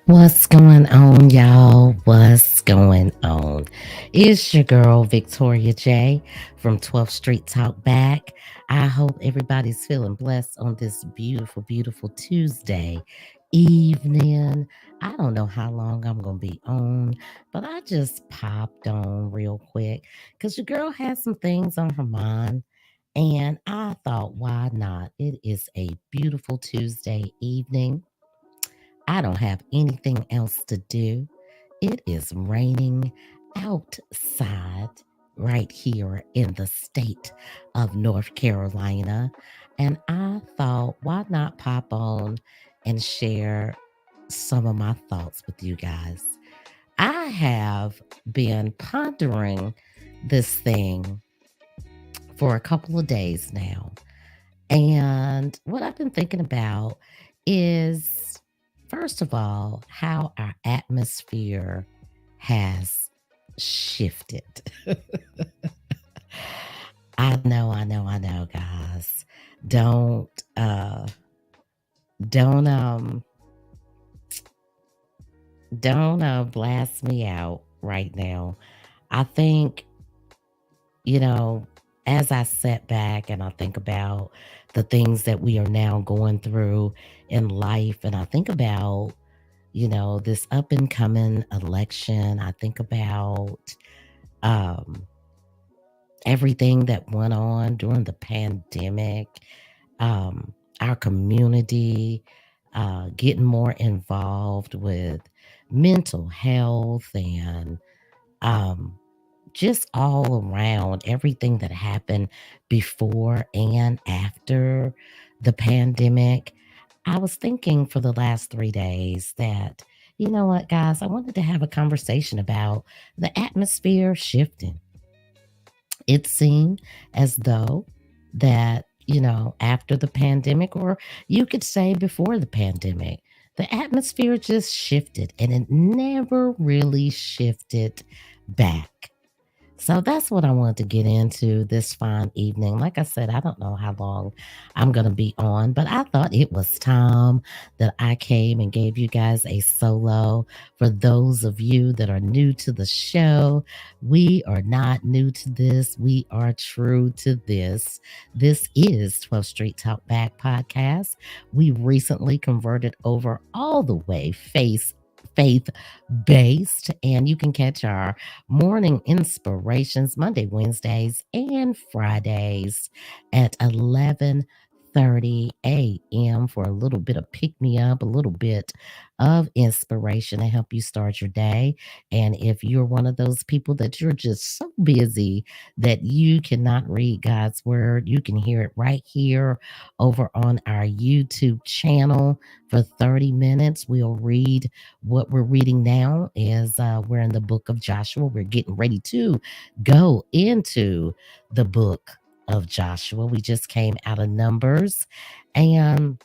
What's going on, y'all? What's going on? It's your girl, Victoria J from 12th Street Talk Back. I hope everybody's feeling blessed on this beautiful, beautiful Tuesday evening. I don't know how long I'm going to be on, but I just popped on real quick because your girl has some things on her mind. And I thought, why not? It is a beautiful Tuesday evening. I don't have anything else to do. It is raining outside right here in the state of North Carolina. And I thought, why not pop on and share some of my thoughts with you guys? I have been pondering this thing for a couple of days now. And what I've been thinking about is, first of all, how our atmosphere has shifted. I know, guys. Don't don't don't blast me out right now. I think, you know, as I sit back and I think about the things that we are now going through in life, and I think about, this up and coming election, I think about um, everything that went on during the pandemic, our community getting more involved with mental health and um, just all around everything that happened before and after the pandemic. I was thinking for the last 3 days that, you know what, guys, I wanted to have a conversation about the atmosphere shifting. It seemed as though that, after the pandemic, or you could say before the pandemic, the atmosphere just shifted and it never really shifted back. So that's what I wanted to get into this fine evening. Like I said, I don't know how long I'm going to be on, but I thought it was time that I came and gave you guys a solo. For those of you that are new to the show, we are not new to this. We are true to this. This is 12th Street Talk Back podcast. We recently converted over all the way faith based, and you can catch our morning inspirations Monday, Wednesdays, and Fridays at 11:30 a.m. for a little bit of pick me up, a little bit of inspiration to help you start your day. And if you're one of those people that you're just so busy that you cannot read God's word, you can hear it right here over on our YouTube channel for 30 minutes. We'll read what we're reading now is we're in the book of Joshua. We're getting ready to go into the book of Joshua. We just came out of Numbers, and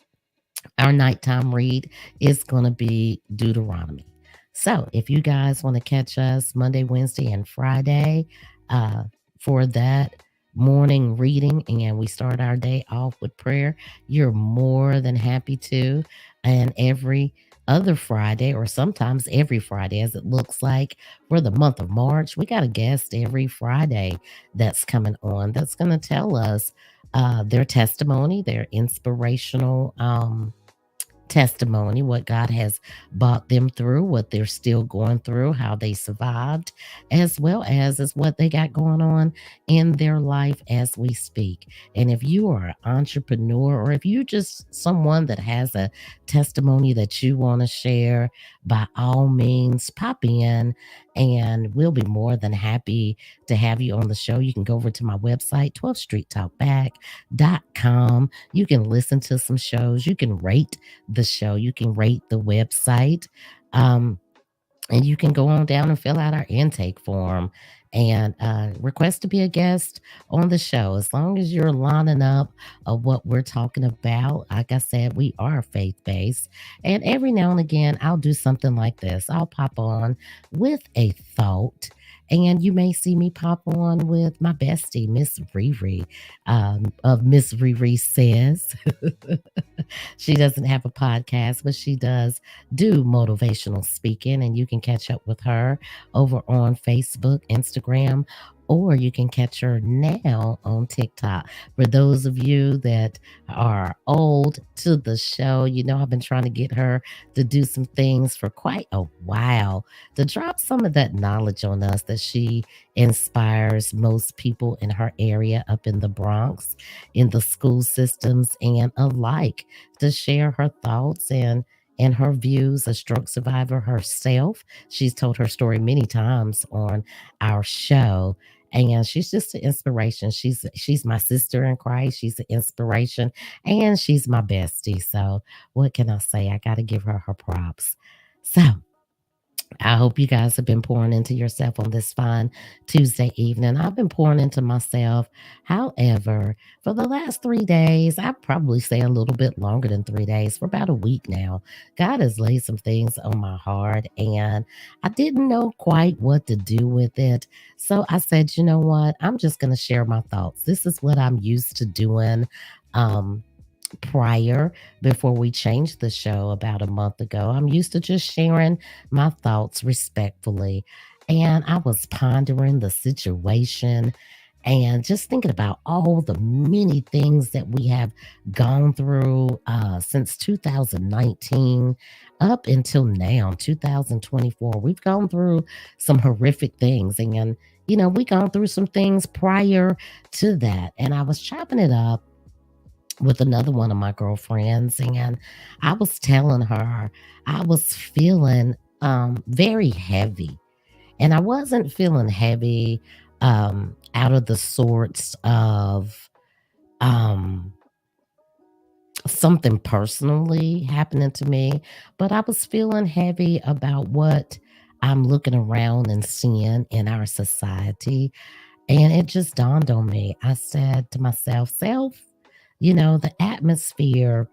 our nighttime read is going to be Deuteronomy. So if you guys want to catch us Monday, Wednesday, and Friday uh, for that morning reading, and we start our day off with prayer, you're more than happy to. And every other Friday, or sometimes every Friday, as it looks like for the month of March, we got a guest every Friday that's coming on that's going to tell us their testimony, their inspirational testimony, what God has brought them through, what they're still going through, how they survived, as well as what they got going on in their life as we speak. And if you are an entrepreneur, or if you're just someone that has a testimony that you want to share, by all means, pop in and we'll be more than happy to have you on the show. You can go over to my website, 12thstreettalkback.com. You can listen to some shows. You can rate the show. You can rate the website. Um, and you can go on down and fill out our intake form and request to be a guest on the show. As long as you're lining up of what we're talking about, like I said, we are faith based. And every now and again, I'll do something like this. I'll pop on with a thought. And you may see me pop on with my bestie, Miss Riri, of Miss Riri Says. She doesn't have a podcast, but she does do motivational speaking, and you can catch up with her over on Facebook, Instagram, or you can catch her now on TikTok. For those of you that are old to the show, you know I've been trying to get her to do some things for quite a while to drop some of that knowledge on us that she inspires most people in her area up in the Bronx, in the school systems and alike, to share her thoughts and her views, a stroke survivor herself. She's told her story many times on our show. And she's just an inspiration. She's my sister in Christ. She's an inspiration, and she's my bestie. So what can I say? I got to give her her props. So I hope you guys have been pouring into yourself on this fine Tuesday evening. I've been pouring into myself. However, for the last 3 days, I probably say a little bit longer than 3 days, for about a week now, God has laid some things on my heart and I didn't know quite what to do with it. So I said, you know what? I'm just going to share my thoughts. This is what I'm used to doing. Um, Prior, before we changed the show about a month ago, I'm used to just sharing my thoughts respectfully. And I was pondering the situation and just thinking about all the many things that we have gone through since 2019 up until now, 2024. We've gone through some horrific things. And, we gone through some things prior to that. And I was chopping it up with another one of my girlfriends, and I was telling her I was feeling very heavy, and I wasn't feeling heavy out of the sorts of um, something personally happening to me, but I was feeling heavy about what I'm looking around and seeing in our society. And it just dawned on me. I said to myself, self, the atmosphere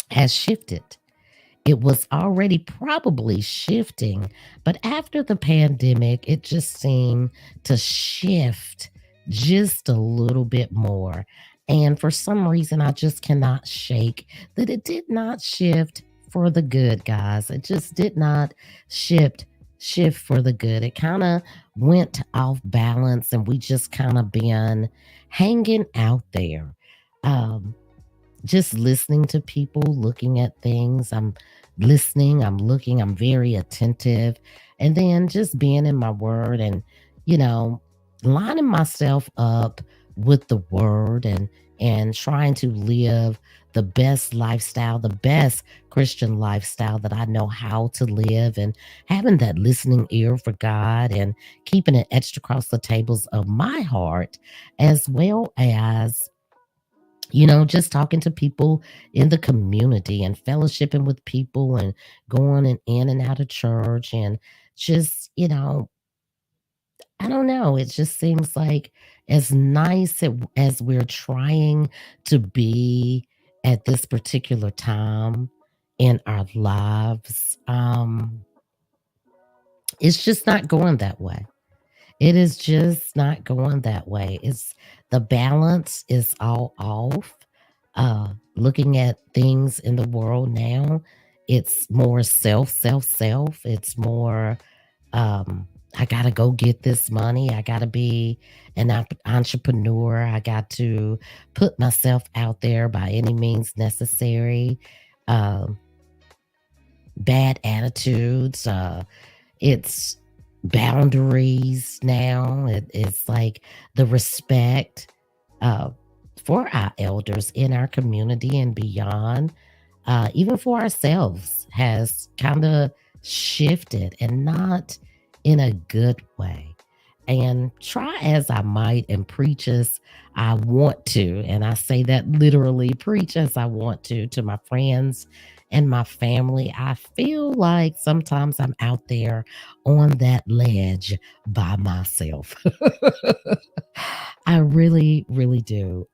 has shifted. It was already probably shifting, but after the pandemic, it just seemed to shift just a little bit more. And for some reason, I just cannot shake that it did not shift for the good, guys. It just did not shift for the good. It kind of went off balance, and we just kind of been hanging out there. Um, just listening to people, looking at things. I'm listening, I'm looking, I'm very attentive. And then just being in my word and, you know, lining myself up with the word and trying to live the best lifestyle, the best Christian lifestyle that I know how to live, and having that listening ear for God and keeping it etched across the tables of my heart, as well as just talking to people in the community and fellowshipping with people and going in and out of church and just, I don't know. It just seems like as nice as we're trying to be at this particular time in our lives, it's just not going that way. It is just not going that way. It's the balance is all off. Looking at things in the world now, it's more self. It's more, I gotta go get this money. I gotta be an entrepreneur. I got to put myself out there by any means necessary. Um, Bad attitudes. It's boundaries now. It's like the respect uh, for our elders in our community and beyond, even for ourselves, has kind of shifted and not in a good way. And try as I might and preach as I want to, and I say that literally, preach as I want to my friends and my family, I feel like sometimes I'm out there on that ledge by myself. I really, really do.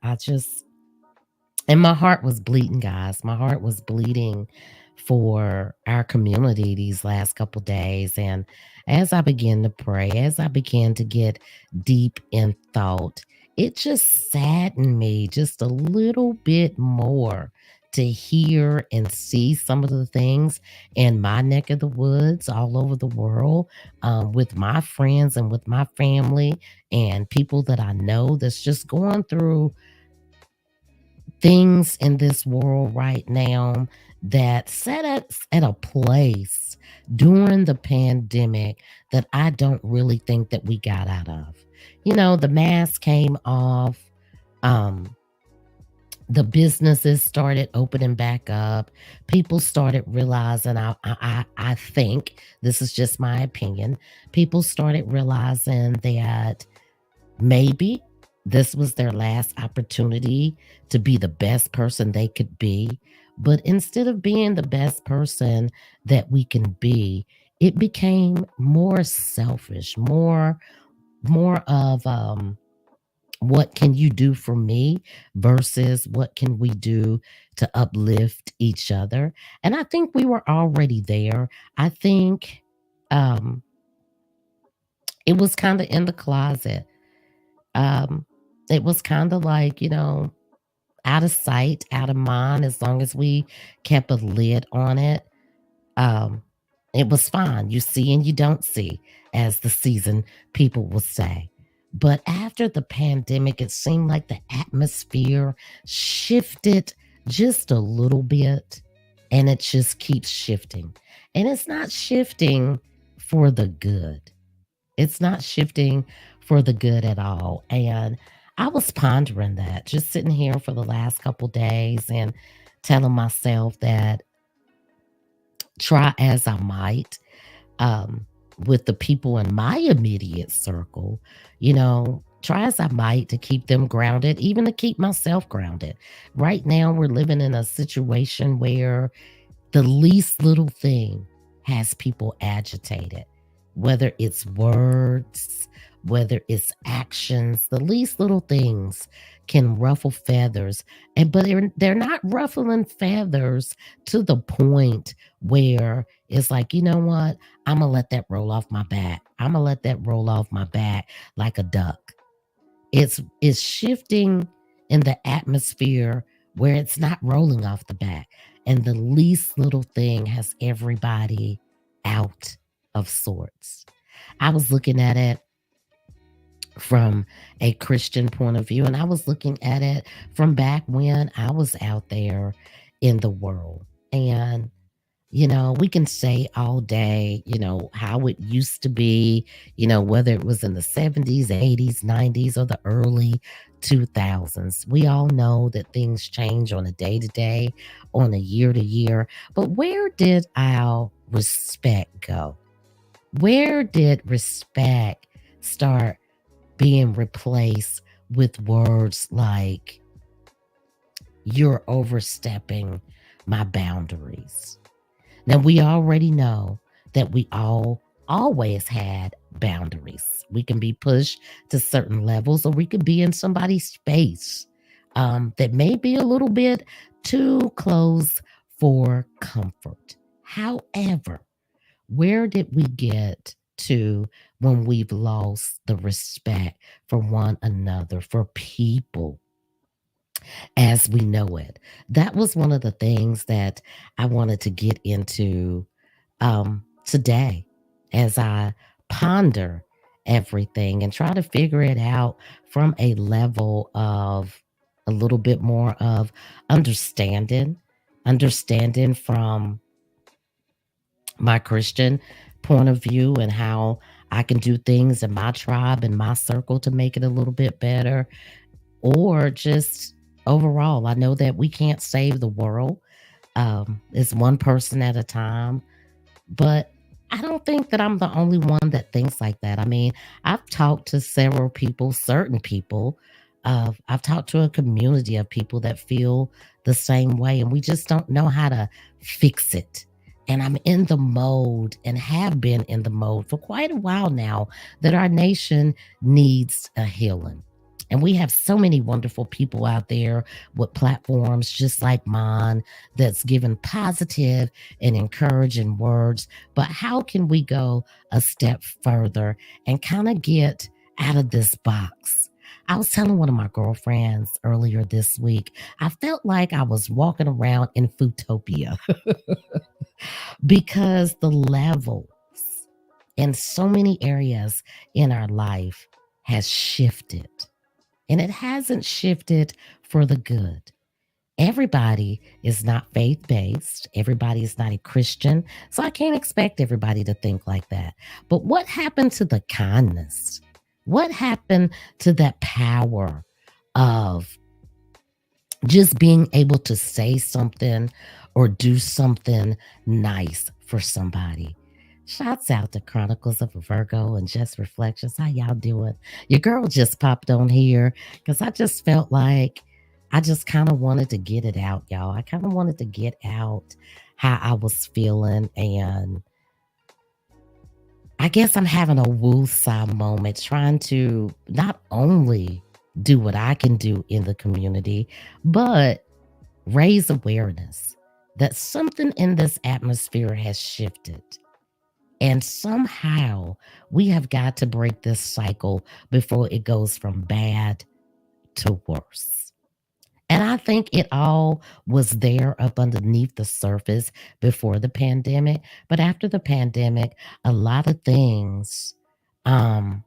And my heart was bleeding, guys. My heart was bleeding for our community these last couple days. And as I began to pray, as I began to get deep in thought, it just saddened me just a little bit more to hear and see some of the things in my neck of the woods all over the world, with my friends and with my family and people that I know that's just going through things in this world right now that set us at a place during the pandemic that I don't really think that we got out of. You know, the mask came off. Um, the businesses started opening back up. People started realizing. I think this is just my opinion. People started realizing that maybe this was their last opportunity to be the best person they could be. But instead of being the best person that we can be, it became more selfish, more of what can you do for me versus what can we do to uplift each other. And I think we were already there. I think um it was kind of in the closet. um, it was kind of like, out of sight, out of mind, as long as we kept a lid on it. Um, it was fine. You see and you don't see, as the season people will say. But after the pandemic, it seemed like the atmosphere shifted just a little bit, and it just keeps shifting. And it's not shifting for the good. It's not shifting for the good at all. And I was pondering that, just sitting here for the last couple days and telling myself that try as I might, um, with the people in my immediate circle, try as I might to keep them grounded, even to keep myself grounded. Right now, we're living in a situation where the least little thing has people agitated, whether it's words, whether it's actions, the least little things can ruffle feathers. But they're not ruffling feathers to the point where it's like, you know what? I'm gonna let that roll off my back. I'm gonna let that roll off my back like a duck. It's shifting in the atmosphere where it's not rolling off the back. And the least little thing has everybody out of sorts. I was looking at it from a Christian point of view, and I was looking at it from back when I was out there in the world. And we can say all day, how it used to be, whether it was in the 70s, 80s, 90s, or the early 2000s. We all know that things change on a day to day, on a year to year. But where did our respect go? Where did respect start being replaced with words like, you're overstepping my boundaries? Now, we already know that we all always had boundaries. We can be pushed to certain levels, or we could be in somebody's space that may be a little bit too close for comfort. However, where did we get to when we've lost the respect for one another, for people as we know it? That was one of the things that I wanted to get into today as I ponder everything and try to figure it out from a level of a little bit more of understanding, understanding from my Christian point of view and how I can do things in my tribe and my circle to make it a little bit better, or just overall. I know that we can't save the world. It's one person at a time. But I don't think that I'm the only one that thinks like that. I mean, I've talked to several people, certain people. I've talked to a community of people that feel the same way, and we just don't know how to fix it. And I'm in the mode and have been in the mode for quite a while now that our nation needs a healing. And we have so many wonderful people out there with platforms just like mine that's giving positive and encouraging words. But how can we go a step further and kind of get out of this box? I was telling one of my girlfriends earlier this week, I felt like I was walking around in Foodtopia because the levels in so many areas in our life has shifted, and it hasn't shifted for the good. Everybody is not faith based. Everybody is not a Christian. So I can't expect everybody to think like that. But what happened to the kindness? What happened to that power of just being able to say something or do something nice for somebody? Shouts out to Chronicles of a Virgo and Just Reflections. How y'all doing? Your girl just popped on here because I just felt like I just kind of wanted to get it out, y'all. I kind of wanted to get out how I was feeling. And I guess I'm having a woosah moment trying to not only do what I can do in the community, but raise awareness that something in this atmosphere has shifted. And somehow we have got to break this cycle before it goes from bad to worse. And I think it all was there up underneath the surface before the pandemic. But after the pandemic, a lot of things, um,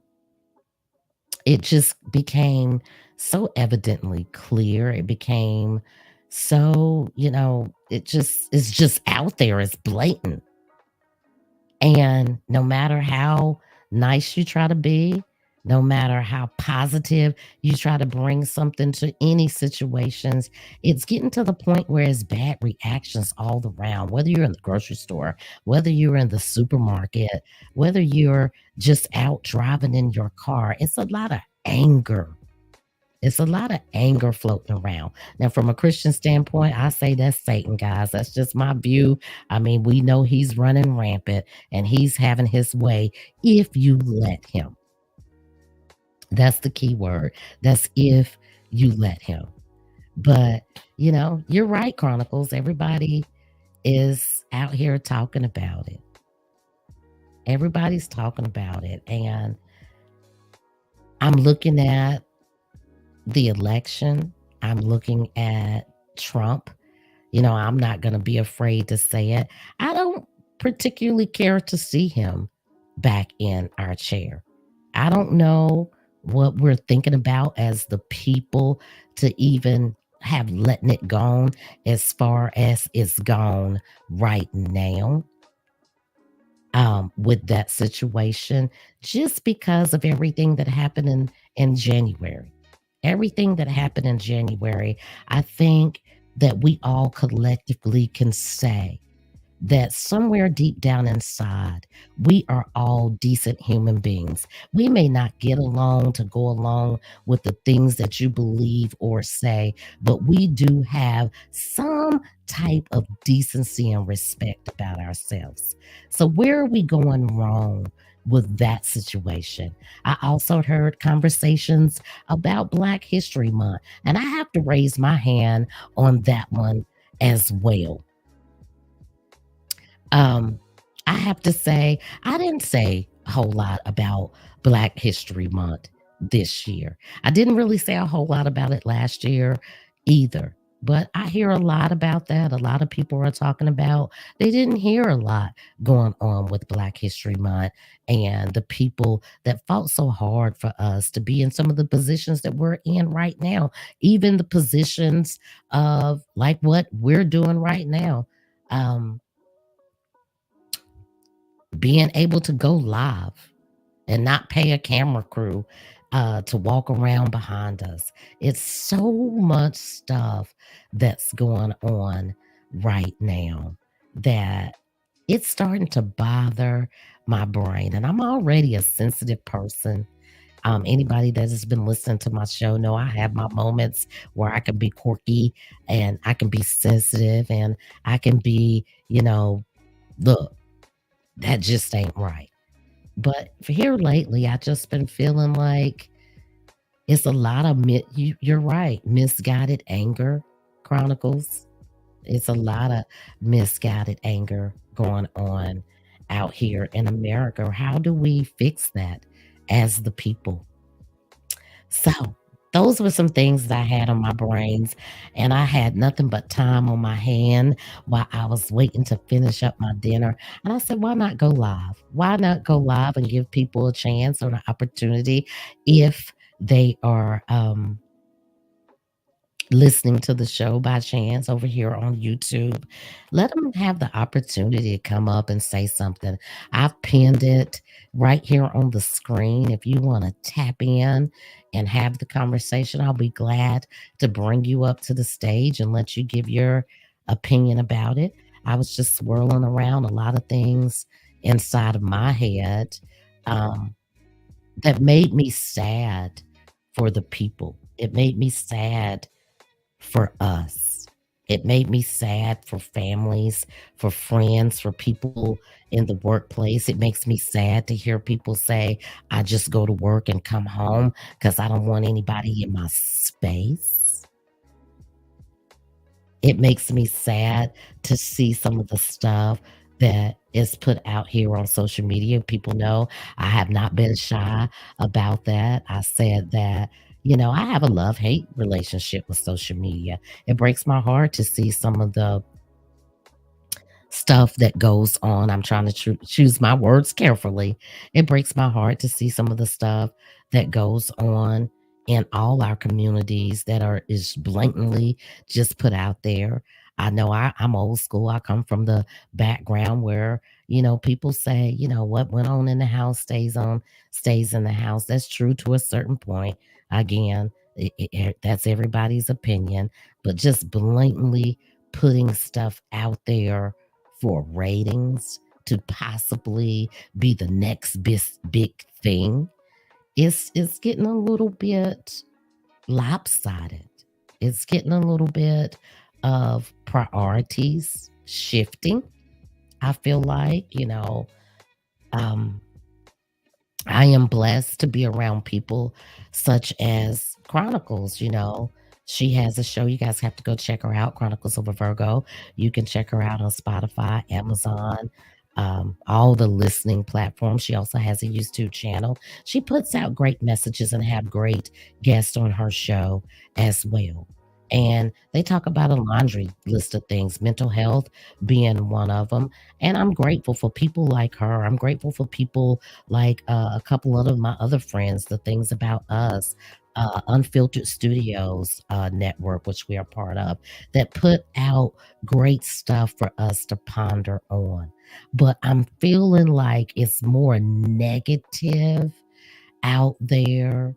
it just became so evidently clear. It became so, it just is just out there. It's blatant. And no matter how nice you try to be, no matter how positive you try to bring something to any situations, it's getting to the point where it's bad reactions all around, whether you're in the grocery store, whether you're in the supermarket, whether you're just out driving in your car. It's a lot of anger. It's a lot of anger floating around. Now, from a Christian standpoint, I say that's Satan, guys. That's just my view. I mean, we know he's running rampant and he's having his way if you let him. That's the key word. That's if you let him. But, you're right, Chronicles. Everybody is out here talking about it. Everybody's talking about it. And I'm looking at the election, I'm looking at Trump. I'm not going to be afraid to say it. I don't particularly care to see him back in our chair. I don't know what we're thinking about as the people to even have letting it gone as far as it's gone right now, with that situation, just because of everything that happened in January. Everything that happened in January, I think that we all collectively can say that somewhere deep down inside, we are all decent human beings. We may not get along to go along with the things that you believe or say, but we do have some type of decency and respect about ourselves. So, where are we going wrong with that situation? I also heard conversations about Black History Month, and I have to raise my hand on that one as well. Um, I have to say, I didn't say a whole lot about Black History Month this year. I didn't really say a whole lot about it last year either. But I hear a lot about that. A lot of people are talking about they didn't hear a lot going on with Black History Month and the people that fought so hard for us to be in some of the positions that we're in right now, even the positions of like what we're doing right now. Um, Being able to go live and not pay a camera crew to walk around behind us. It's so much stuff that's going on right now that it's starting to bother my brain. And I'm already a sensitive person. Anybody that has been listening to my show know I have my moments where I can be quirky and I can be sensitive and I can be, look, that just ain't right. But for here lately, I just been feeling like It's a lot of you're right, misguided anger chronicles. It's a lot of misguided anger going on out here in America. How do we fix that as the people? So, those were some things that I had on my brains, and I had nothing but time on my hand while I was waiting to finish up my dinner. And I said, why not go live? Why not go live and give people a chance or an opportunity if they are listening to the show by chance over here on YouTube, let them have the opportunity to come up and say something. I've pinned it right here on the screen. If you want to tap in and have the conversation, I'll be glad to bring you up to the stage and let you give your opinion about it. I was just swirling around a lot of things inside of my head um, that made me sad for the people. It made me sad for us. It made me sad for families, for friends, for people in the workplace. It makes me sad to hear people say, I just go to work and come home because I don't want anybody in my space. It makes me sad to see some of the stuff that is put out here on social media. People know I have not been shy about that. I said that, I have a love-hate relationship with social media. It breaks my heart to see some of the stuff that goes on. I'm trying to choose my words carefully. It breaks my heart to see some of the stuff that goes on in all our communities that are is blatantly just put out there. I know I'm old school. I come from the background where, people say, what went on in the house stays in the house. That's true to a certain point. Again, that's everybody's opinion, but just blatantly putting stuff out there for ratings to possibly be the next big thing, it's getting a little bit lopsided. It's getting a little bit of priorities shifting. I feel like, um, I am blessed to be around people such as Chronicles, She has a show. You guys have to go check her out, Chronicles of a Virgo. You can check her out on Spotify, Amazon, all the listening platforms. She also has a YouTube channel. She puts out great messages and have great guests on her show as well. And they talk about a laundry list of things, mental health being one of them. And I'm grateful for people like her. I'm grateful for people like a couple of my other friends, the things about us, Unfiltered Studios network, which we are part of, that put out great stuff for us to ponder on. But I'm feeling like it's more negative out there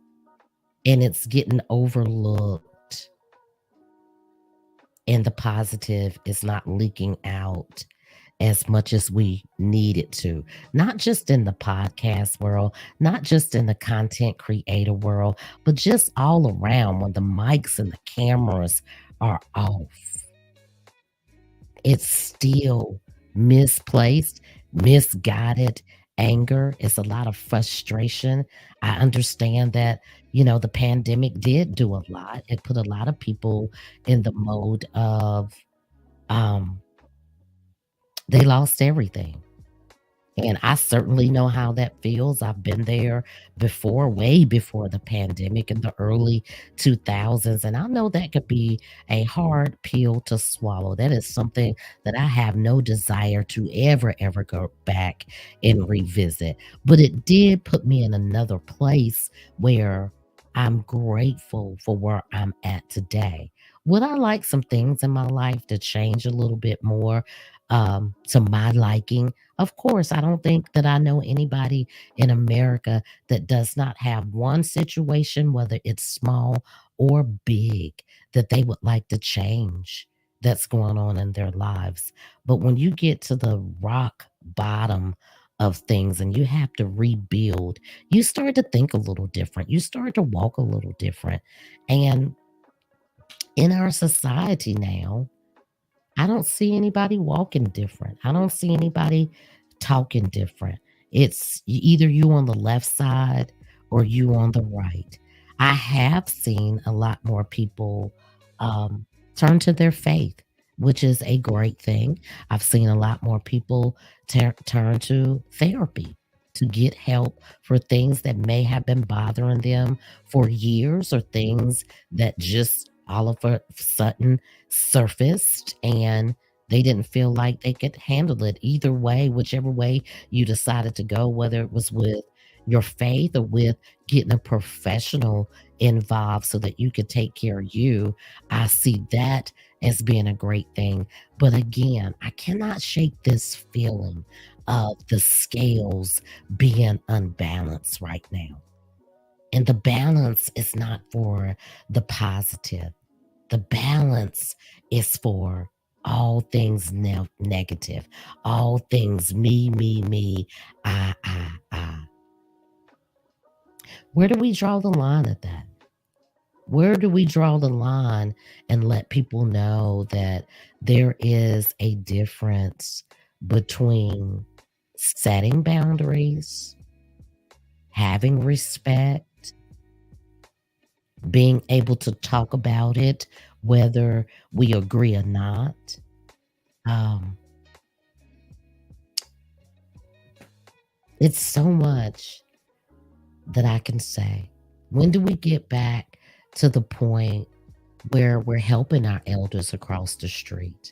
and it's getting overlooked, and the positive is not leaking out as much as we need it to. Not just in the podcast world, not just in the content creator world, but just all around when the mics and the cameras are off. It's still misplaced, misguided anger. It's a lot of frustration. I understand that, the pandemic did do a lot. It put a lot of people in the mode of um they lost everything. And I certainly know how that feels. I've been there before, way before the pandemic in the early 2000s. And I know that could be a hard pill to swallow. That is something that I have no desire to ever go back and revisit. But it did put me in another place where I'm grateful for where I'm at today. Would I like some things in my life to change a little bit more to my liking? Of course, I don't think that I know anybody in America that does not have one situation, whether it's small or big, that they would like to change that's going on in their lives. But when you get to the rock bottom of things and you have to rebuild, you start to think a little different. You start to walk a little different. And in our society now, I don't see anybody walking different. I don't see anybody talking different. It's either you on the left side or you on the right. I have seen a lot more people um, turn to their faith, which is a great thing. I've seen a lot more people turn to therapy to get help for things that may have been bothering them for years, or things that just all of a sudden surfaced and they didn't feel like they could handle it. Either way, whichever way you decided to go, whether it was with your faith or with getting a professional involved so that you could take care of you, I see that as being a great thing. But again, I cannot shake this feeling of the scales being unbalanced right now. And the balance is not for the positive. The balance is for all things negative, all things me, I. Where do we draw the line at that? Where do we draw the line and let people know that there is a difference between setting boundaries, having respect, being able to talk about it, whether we agree or not? Um, it's so much that I can say. When do we get back to the point where we're helping our elders across the street,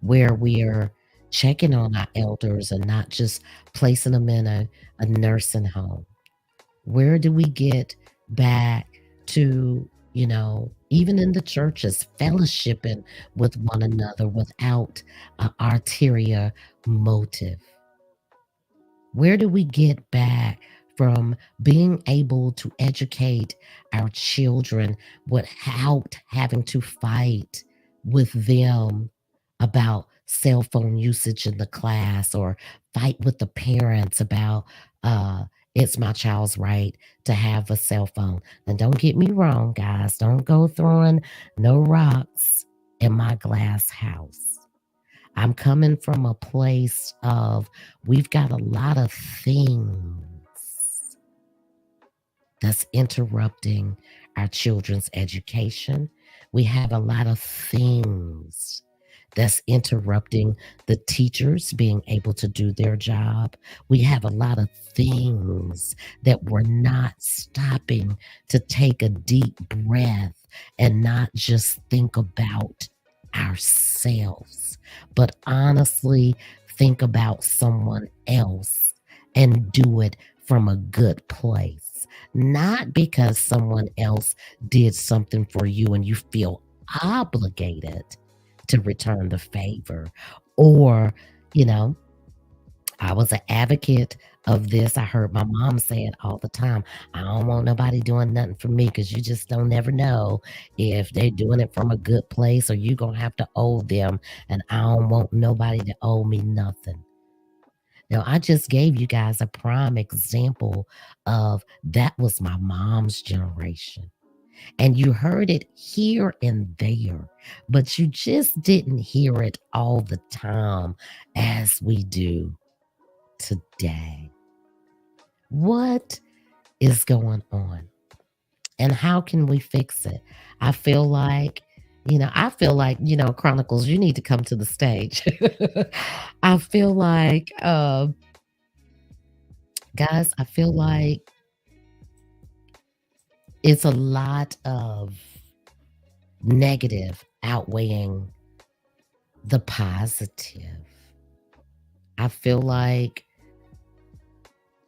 where we're checking on our elders and not just placing them in a nursing home? Where do we get back to, even in the churches, fellowshipping with one another without an ulterior motive? Where do we get back from being able to educate our children without having to fight with them about cell phone usage in the class, or fight with the parents about uh it's my child's right to have a cell phone? And don't get me wrong, guys, don't go throwing no rocks in my glass house. I'm coming from a place of, we've got a lot of things that's interrupting our children's education. We have a lot of things that's interrupting the teachers being able to do their job. We have a lot of things that we're not stopping to take a deep breath and not just think about ourselves, but honestly think about someone else and do it from a good place. Not because someone else did something for you and you feel obligated to return the favor. Or, you know, I was an advocate of this. I heard my mom say it all the time. I don't want nobody doing nothing for me, because you just don't never know if they're doing it from a good place, or you going to have to owe them. And I don't want nobody to owe me nothing. Now, I just gave you guys a prime example of that was my mom's generation. And you heard it here and there, but you just didn't hear it all the time as we do today. What is going on? And how can we fix it? I feel like, Chronicles, you need to come to the stage. I feel like, guys, I feel like it's a lot of negative outweighing the positive. I feel like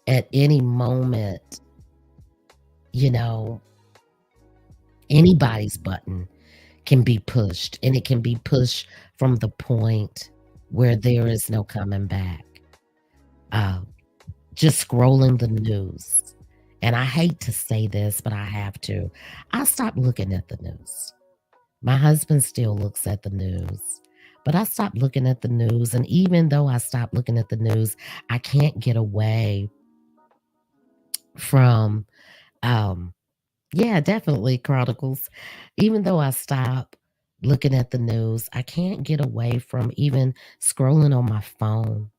at any moment, you know, anybody's button can be pushed, and it can be pushed from the point where there is no coming back. Uh, just scrolling the news. And I hate to say this, but I have to. I stopped looking at the news. My husband still looks at the news, but I stopped looking at the news. And even though I stopped looking at the news, I can't get away from, um, yeah, definitely Chronicles. Even though I stop looking at the news, I can't get away from even scrolling on my phone.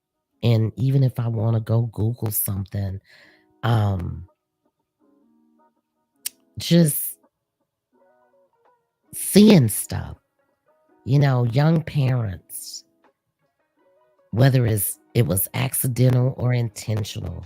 And even if I want to go Google something, um, just seeing stuff, young parents, whether it was accidental or intentional,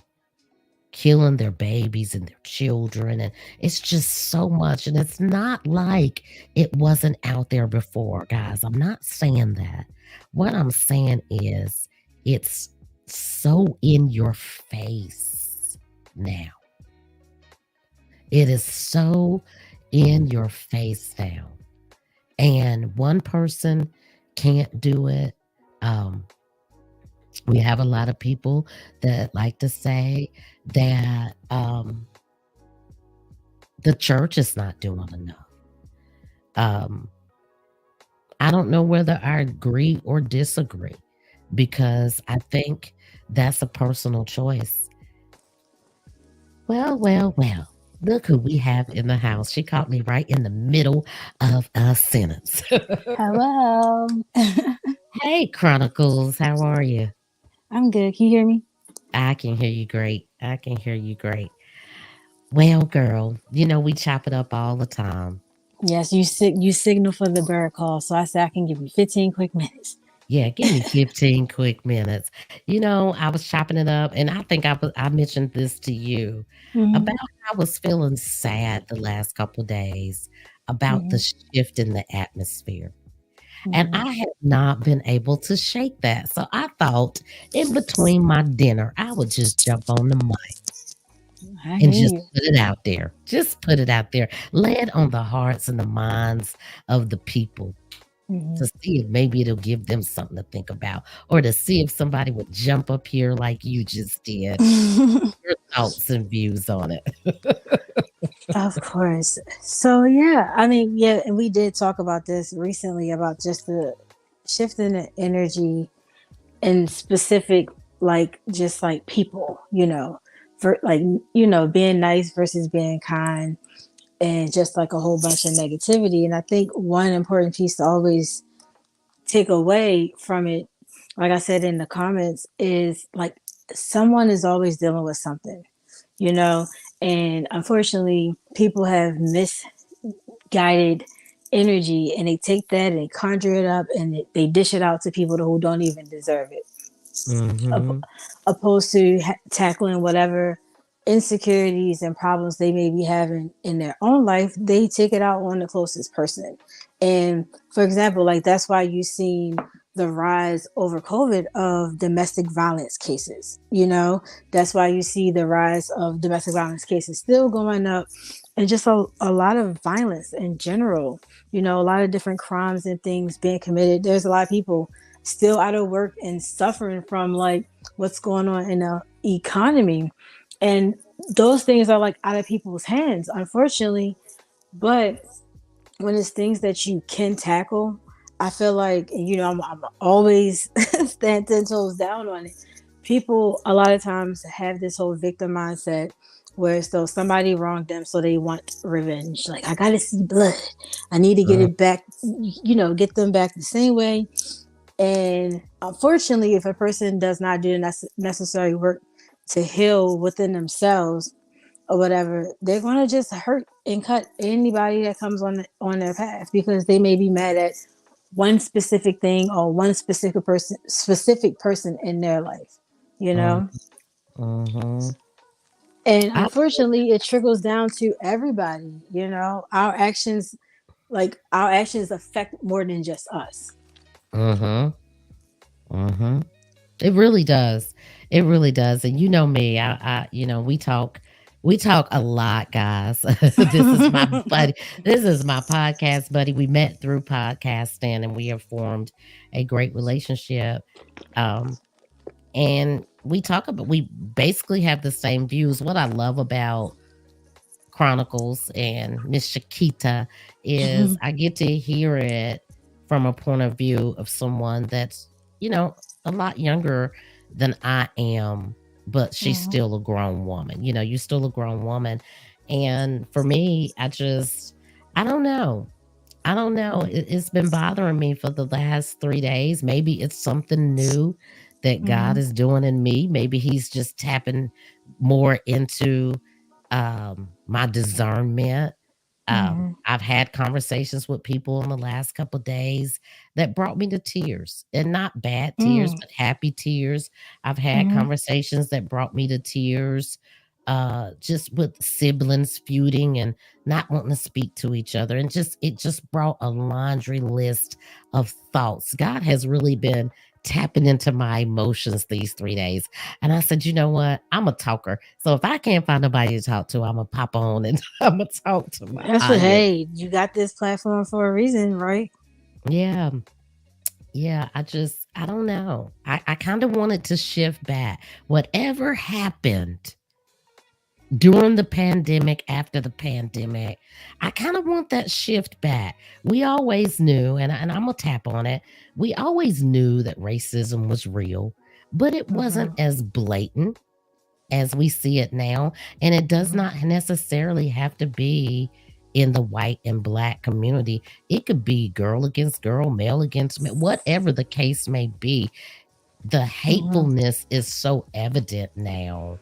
killing their babies and their children. And it's just so much. And it's not like it wasn't out there before, guys. I'm not saying that. What I'm saying is it's so in your face now. It is so in your face now. And one person can't do it. Um, we have a lot of people that like to say that the church is not doing enough. Um, I don't know whether I agree or disagree because I think that's a personal choice. Well, well, well. Look who we have in the house. She caught me right in the middle of a sentence. Hello. Hey, Chronicles, how are you? I'm good. Can you hear me? I can hear you great. I can hear you great. Well, girl, we chop it up all the time. Yes, you signal for the bird call, so I said I can give you 15 quick minutes. Yeah, give me 15 quick minutes. I was chopping it up, and I think I mentioned this to you about Hmm. how I was feeling sad the last couple days about the Hmm. shift in the atmosphere. And Hmm. I have not been able to shake that. So I thought in between my dinner, I would just jump on the mic I and hear just you. put it out there. Just put it out there. Lay it on the hearts and the minds of the people to Hmm. see if maybe it'll give them something to think about or to see if somebody would jump up here like you just did. Your thoughts and views on it. Of course. So yeah, I mean, yeah, and we did talk about this recently about just the shift in the energy and specific, like just like people, for like being nice versus being kind, and just like a whole bunch of negativity. And I think one important piece to always take away from it, like I said in the comments, is like someone is always dealing with something, you know, and unfortunately, people have misguided energy, and they take that and they conjure it up, and they dish it out to people who don't even deserve it, Mm-hmm. opposed to tackling whatever insecurities and problems they may be having in their own life. They take it out on the closest person. And for example, like that's why you've seen the rise over COVID of domestic violence cases. That's why you see the rise of domestic violence cases still going up, and just a lot of violence in general. A lot of different crimes and things being committed. There's a lot of people still out of work and suffering from like what's going on in the economy. And those things are like out of people's hands, unfortunately. But when it's things that you can tackle, I feel like, I'm always stand 10 toes down on it. People a lot of times have this whole victim mindset where it's though somebody wronged them, so they want revenge. Like, I gotta see blood. I need to get it back, get them back the same way. And unfortunately, if a person does not do the necessary work to heal within themselves or whatever, they're going to just hurt and cut anybody that comes on their path, because they may be mad at one specific thing or one specific person in their life, you know. Mm-hmm. And I, unfortunately, it trickles down to everybody. Our actions affect more than just us. mm-hmm. Mm-hmm. It really does. It really does. And you know me, we talk a lot, guys. This is my buddy. This is my podcast buddy. We met through podcasting and we have formed a great relationship. Um, and we basically have the same views. What I love about Chronicles and Miss Shakita is I get to hear it from a point of view of someone that's, a lot younger than I am, but she's Mhm. still a grown woman. You're still a grown woman. And for me, I don't know. I don't know. It's been bothering me for the last 3 days. Maybe it's something new that God Mhm. is doing in me. Maybe He's just tapping more into my discernment. Mhm. I've had conversations with people in the last couple days that brought me to tears, and not bad tears, Mm. but happy tears. I've had Mhm. conversations that brought me to tears, just with siblings feuding and not wanting to speak to each other, and just it just brought a laundry list of thoughts. God has really been tapping into my emotions these 3 days, and I said, you know what? I'm a talker, so if I can't find nobody to talk to, I'm gonna pop on and I'm gonna talk to my That's what. audience. Hey, you got this platform for a reason, right? Yeah, yeah. I don't know. I kind of wanted to shift back. Whatever happened during the pandemic, after the pandemic, I kind of want that shift back. We always knew, and I'm gonna tap on it. We always knew that racism was real, but it wasn't Mhm. as blatant as we see it now. And it does Mhm. not necessarily have to be in the white and black community. It could be girl against girl, male against male, whatever the case may be. The Mhm. hatefulness is so evident now.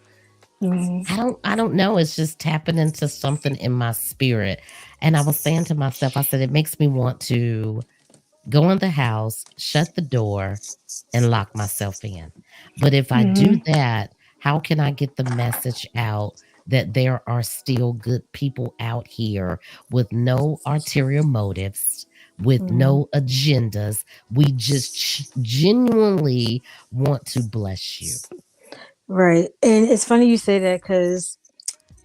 Mhm. I don't know. It's just tapping into something in my spirit. And I was saying to myself, I said, it makes me want to go in the house, shut the door, and lock myself in. But if I do Mhm. that, how can I get the message out that there are still good people out here with no ulterior motives, with Mhm. no agendas? We just genuinely want to bless you. Right. And it's funny you say that because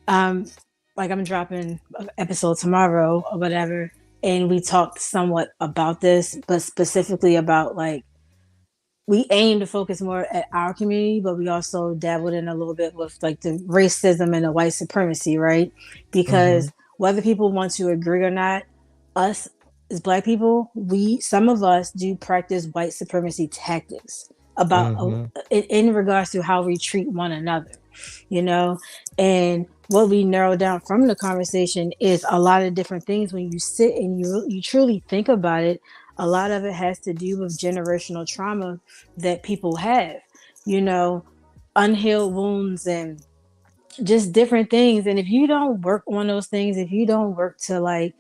um like I'm dropping an episode tomorrow or whatever, and we talked somewhat about this, but specifically about like we aim to focus more at our community, but we also dabbled in a little bit with like the racism and the white supremacy, right? Mhm, Because whether people want to agree or not, us as black people, we some of us do practice white supremacy tactics about mhm, in regards to how we treat one another, you know. And what we narrowed down from the conversation is a lot of different things. When you sit and you truly think about it, a lot of it has to do with generational trauma that people have, you know, unhealed wounds and just different things. And if you don't work on those things, if you don't work to like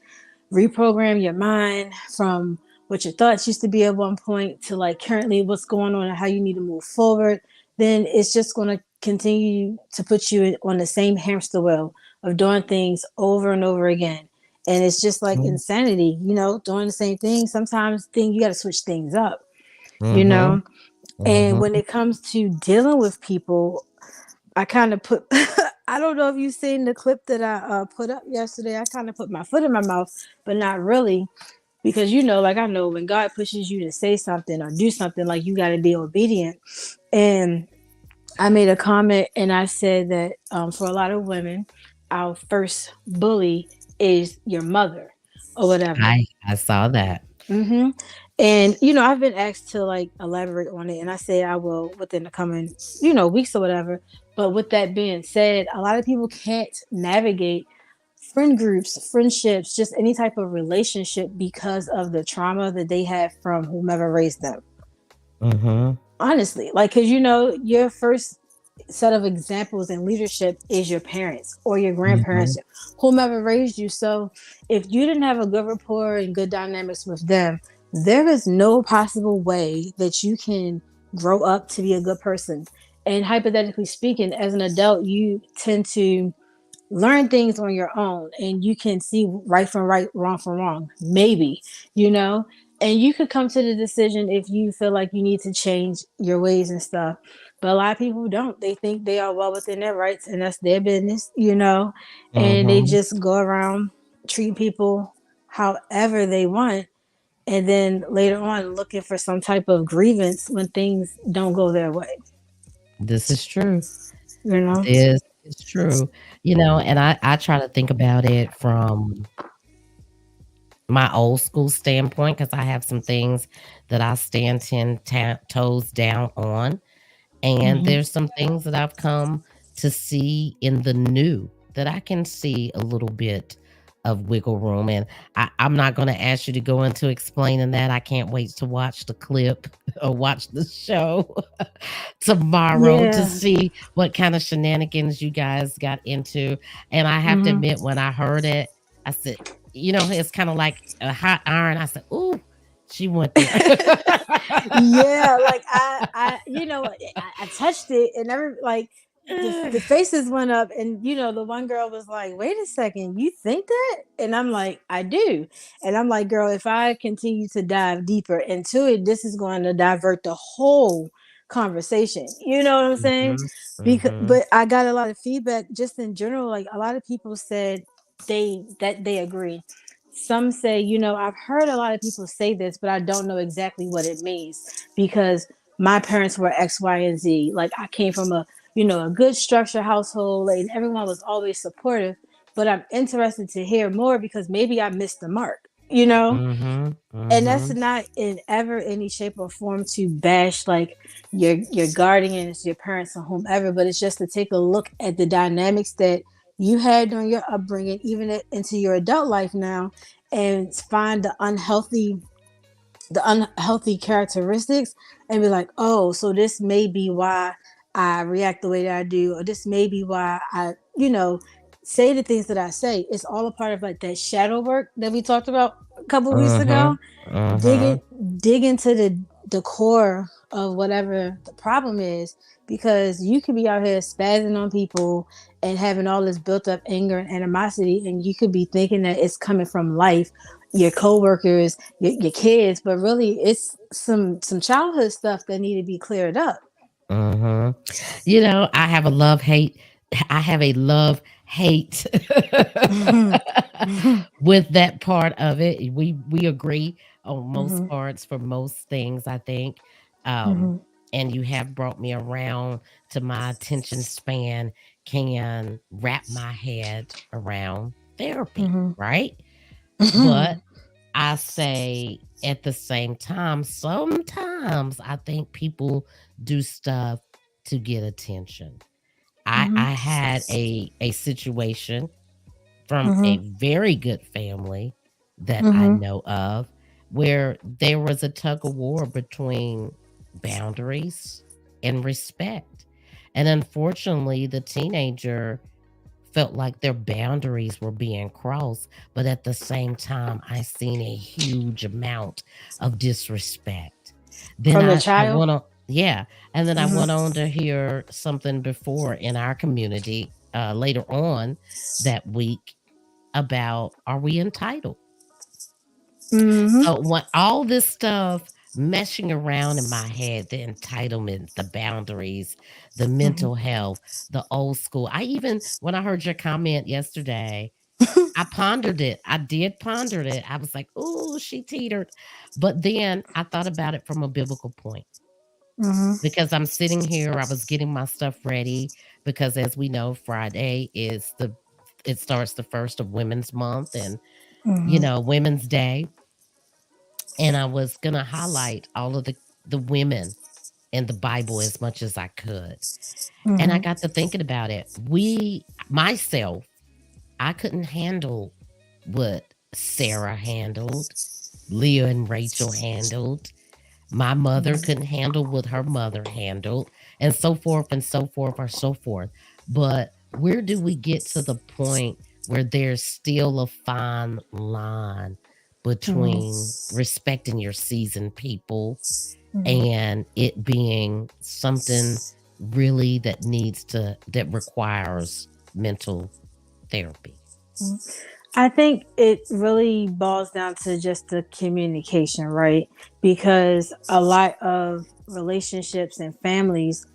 reprogram your mind from what your thoughts used to be at one point to like currently what's going on and how you need to move forward, then it's just going to continue to put you on the same hamster wheel of doing things over and over again. And it's just like mhm, insanity, you know, doing the same thing. Sometimes you got to switch things up, you mhm, know. And when mhm. it comes to dealing with people, I kind of put I don't know if you've seen the clip that I put up yesterday. I kind of put my foot in my mouth, but not really, because you know, like I know when God pushes you to say something or do something, like you got to be obedient. And I made a comment and I said that for a lot of women, our first bully is your mother or whatever. I saw that. Hmm. And you know, I've been asked to like elaborate on it, and I say I will within the coming, you know, weeks or whatever. But with that being said, a lot of people can't navigate friend groups, friendships, just any type of relationship because of the trauma that they have from whomever raised them. Mhm, Honestly, like, because you know, your first set of examples in leadership is your parents or your grandparents, mhm, whomever raised you. So if you didn't have a good rapport and good dynamics with them, there is no possible way that you can grow up to be a good person. And hypothetically speaking, as an adult, you tend to learn things on your own and you can see right from right, wrong from wrong, maybe, you know, and you could come to the decision if you feel like you need to change your ways and stuff. But a lot of people don't. They think they are well within their rights and that's their business, you know, and they mhm. just go around treating people however they want, and then later on looking for some type of grievance when things don't go their way, This is true. you know. This is true. And I try to think about it from my old school standpoint because I have some things that I stand 10 toes down on. And Hmm. there's some things that I've come to see in the new that I can see a little bit of wiggle room. And I'm not going to ask you to go into explaining that. I can't wait to watch the clip or watch the show tomorrow to Yeah. see what kind of shenanigans you guys got into. And I have to Hmm. admit, when I heard it, I said, it's kind of like a hot iron. I said, "Ooh, she went there." Yeah, like I touched it and like the faces went up, and the one girl was like, "Wait a second, you think that?" And I'm like, "I do," and I'm like, "Girl, if I continue to dive deeper into it, this is going to divert the whole conversation." You know what I'm saying? Mhm, Because, mhm, but I got a lot of feedback just in general. Like a lot of people said they agree. Some say, I've heard a lot of people say this, but I don't know exactly what it means because my parents were X, Y, and Z. Like I came from a good structured household and everyone was always supportive. But I'm interested to hear more because maybe I missed the mark. mhm, And that's mhm, not in ever any shape or form to bash like your guardians, your parents, or whomever, but it's just to take a look at the dynamics that you had during your upbringing, even into your adult life now, and find the unhealthy characteristics and be like, oh, so this may be why I react the way that I do, or this may be why I say the things that I say. It's all a part of like that shadow work that we talked about a couple of weeks ago. mhm, mhm, Dig dig into the core of whatever the problem is, because you could be out here spazzing on people and having all this built up anger and animosity, and you could be thinking that it's coming from life, your coworkers, your kids, but really it's some childhood stuff that need to be cleared up. mhm. I have a love hate Mhm. Mhm. with that part of it. We agree on most Mhm. parts for most things, I think. Um, Mhm. and you have brought me around to my attention span can wrap my head around therapy, Mhm. right? But Mhm. I say at the same time, sometimes I think people do stuff to get attention. I had a situation from a Mhm. very good family that I Mhm. know of where there was a tug of war between boundaries and respect. And unfortunately, the teenager felt like their boundaries were being crossed, but at the same time, I seen a huge amount of disrespect. Then From the I child. went on, yeah, and then I Mhm. went on to hear something before in our community later on that week about are we entitled? Mhm. So when all this stuff meshing around in my head, the entitlement, the boundaries, the Mhm. mental health, the old school. I even when I heard your comment yesterday, I pondered it. I did ponder it. I was like, "Oh, she teetered." But then I thought about it from a biblical point Mhm. because I'm sitting here, I was getting my stuff ready because as we know, Friday is it starts the first of Women's Month and Mhm. Women's Day. And I was gonna highlight all of the women in the Bible as much as I could. And I Mhm. got to thinking about it. Myself, I couldn't handle what Sarah handled, Leah and Rachel handled. My mother couldn't handle what her mother handled, and so forth and so forth or so forth. But where do we get to the point where there's still a fine line Mhm. between respecting your seasoned people Mhm. and it being something really that requires mental therapy? I think it really boils down to just the communication, right? Because a lot of relationships and families,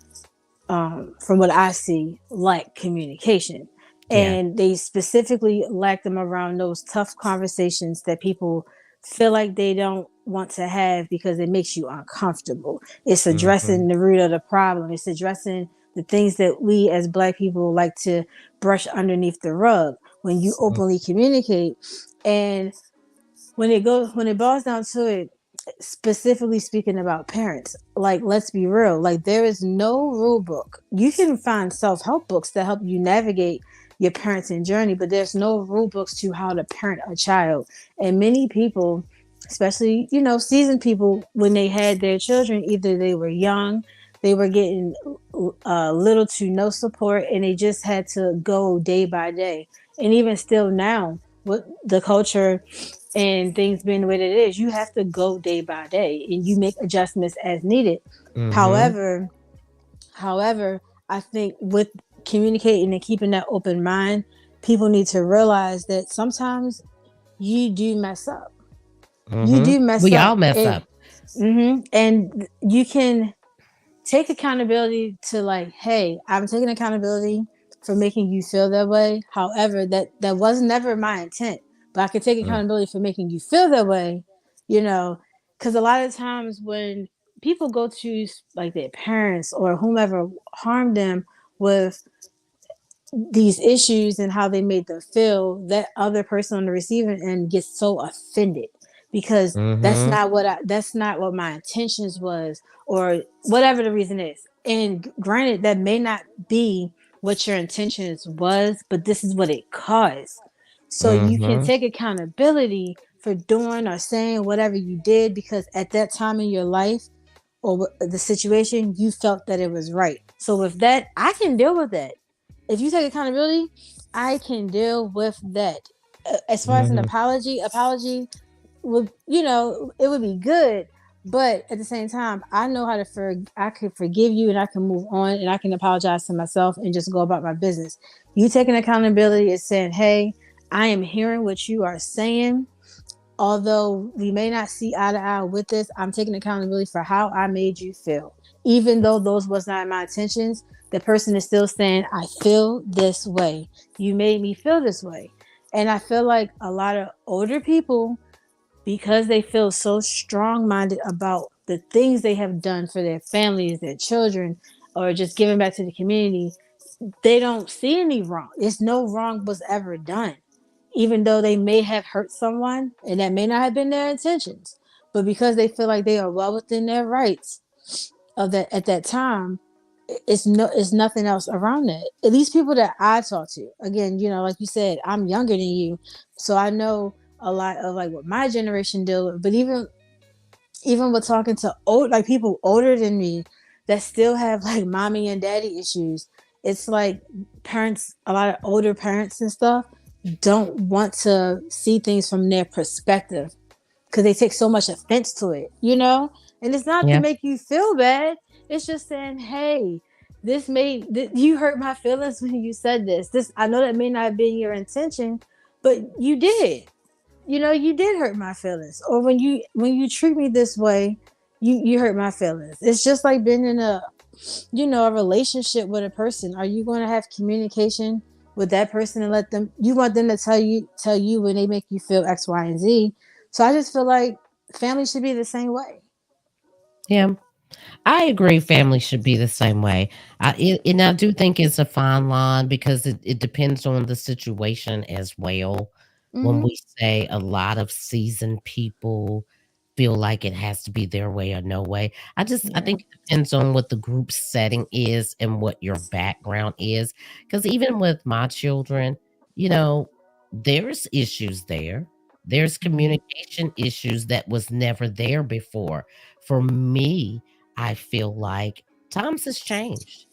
from what I see, lack communication. Yeah. And they specifically lack them around those tough conversations that people feel like they don't want to have because it makes you uncomfortable. It's addressing Mhm. the root of the problem, it's addressing the things that we as Black people like to brush underneath the rug when you Mm. openly communicate. And when it boils down to it, specifically speaking about parents, like let's be real, like there is no rule book. You can find self-help books that help you navigate your parenting journey, but there's no rule books to how to parent a child. And many people, especially seasoned people, when they had their children, either they were young, they were getting little to no support, and they just had to go day by day. And even still now, with the culture and things being the way that it is, you have to go day by day and you make adjustments as needed. Mhm. However, however, I think with communicating and keeping that open mind, people need to realize that sometimes you do mess up. You Mhm. do mess We up, all mess and up. and you can take accountability to like, hey, I'm taking accountability for making you feel that way. However, that was never my intent, but I could take Mm. accountability for making you feel that way, you know, because a lot of times when people go to like their parents or whomever harmed them with these issues and how they made them feel, that other person on the receiving end gets so offended because Mhm. that's not what my intentions was, or whatever the reason is. And granted, that may not be what your intentions was, but this is what it caused. So you can Mhm. take accountability for doing or saying whatever you did because at that time in your life or the situation, you felt that it was right. So with that, I can deal with that. If you take accountability, I can deal with that. As far as an Mhm. apology would, it would be good. But at the same time, I know how to I can forgive you and I can move on and I can apologize to myself and just go about my business. You taking accountability is saying, hey, I am hearing what you are saying. Although we may not see eye to eye with this, I'm taking accountability for how I made you feel. Even though those was not my intentions, the person is still saying, I feel this way. You made me feel this way. And I feel like a lot of older people, because they feel so strong minded about the things they have done for their families, their children, or just giving back to the community, they don't see any wrong. It's no wrong was ever done, even though they may have hurt someone and that may not have been their intentions. But because they feel like they are well within their rights of that at that time, it's nothing else around that. At least people that I talk to, again, like you said, I'm younger than you, so I know a lot of like what my generation deal with. But even with talking to old like people older than me that still have like mommy and daddy issues, it's like parents, a lot of older parents and stuff don't want to see things from their perspective because they take so much offense to it. And it's not to Yeah. make you feel bad, it's just saying, hey, you hurt my feelings when you said this. I know that may not have been your intention, but you did. You did hurt my feelings. Or when you treat me this way, you hurt my feelings. It's just like being in a relationship with a person. Are you going to have communication with that person and let them you want them to tell you when they make you feel X, Y, and Z? So I just feel like family should be the same way. Yeah. I agree family should be the same way. And I do think it's a fine line because it depends on the situation as well. When Mm-hmm. we say a lot of seasoned people feel like it has to be their way or no way. I Yeah. think it depends on what the group setting is and what your background is. Because even with my children, you know, there's issues there. There's Mm-hmm. communication issues that was never there before. For me, I feel like times has changed.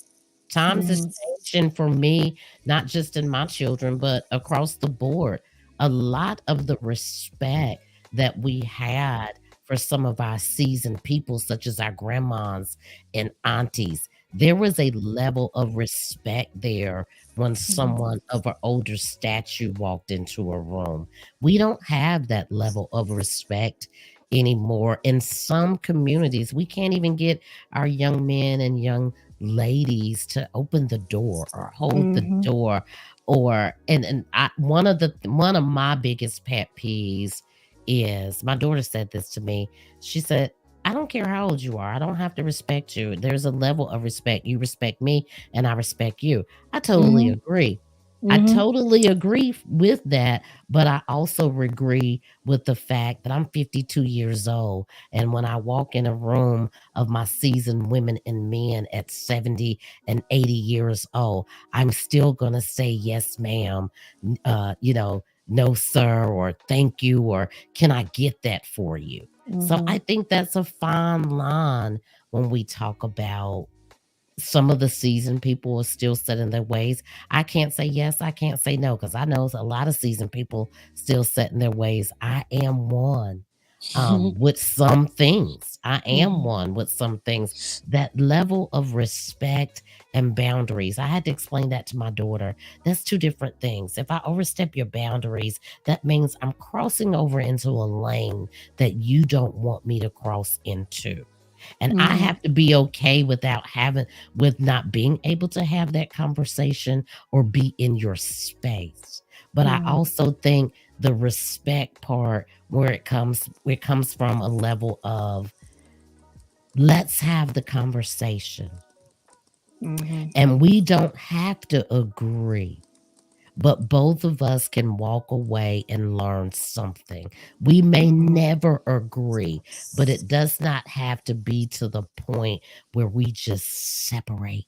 Times has Mm-hmm. changed, and for me, not just in my children, but across the board, a lot of the respect that we had for some of our seasoned people, such as our grandmas and aunties, there was a level of respect there when Mm-hmm. someone of an older stature walked into a room. We don't have that level of respect anymore. In some communities, we can't even get our young men and young ladies to open the door or hold the Mm-hmm. door, or and one of my biggest pet peeves is my daughter said this to me. She said, I don't care how old you are. I don't have to respect you. There's a level of respect. You respect me and I respect you. I totally Mm-hmm. agree. I Mm-hmm. totally agree with that, but I also agree with the fact that I'm 52 years old. And when I walk in a room of my seasoned women and men at 70 and 80 years old, I'm still going to say, yes, ma'am, no, sir, or thank you, or can I get that for you? So Mm-hmm. I think that's a fine line when we talk about some of the seasoned people are still set in their ways. I can't say yes, I can't say no, because I know a lot of seasoned people still set in their ways. I am one. With some things, I am Mhm. one with some things. That level of respect and boundaries, I had to explain that to my daughter. That's two different things. If I overstep your boundaries, that means I'm crossing over into a lane that you don't want me to cross into. And I Mhm. have to be okay with not being able to have that conversation or be in your space. But I Mhm. also think the respect part, where it comes from a level of, let's have the conversation. Mhm. And we don't have to agree, but both of us can walk away and learn something. We may Mhm. never agree, but it does not have to be to the point where we just separate.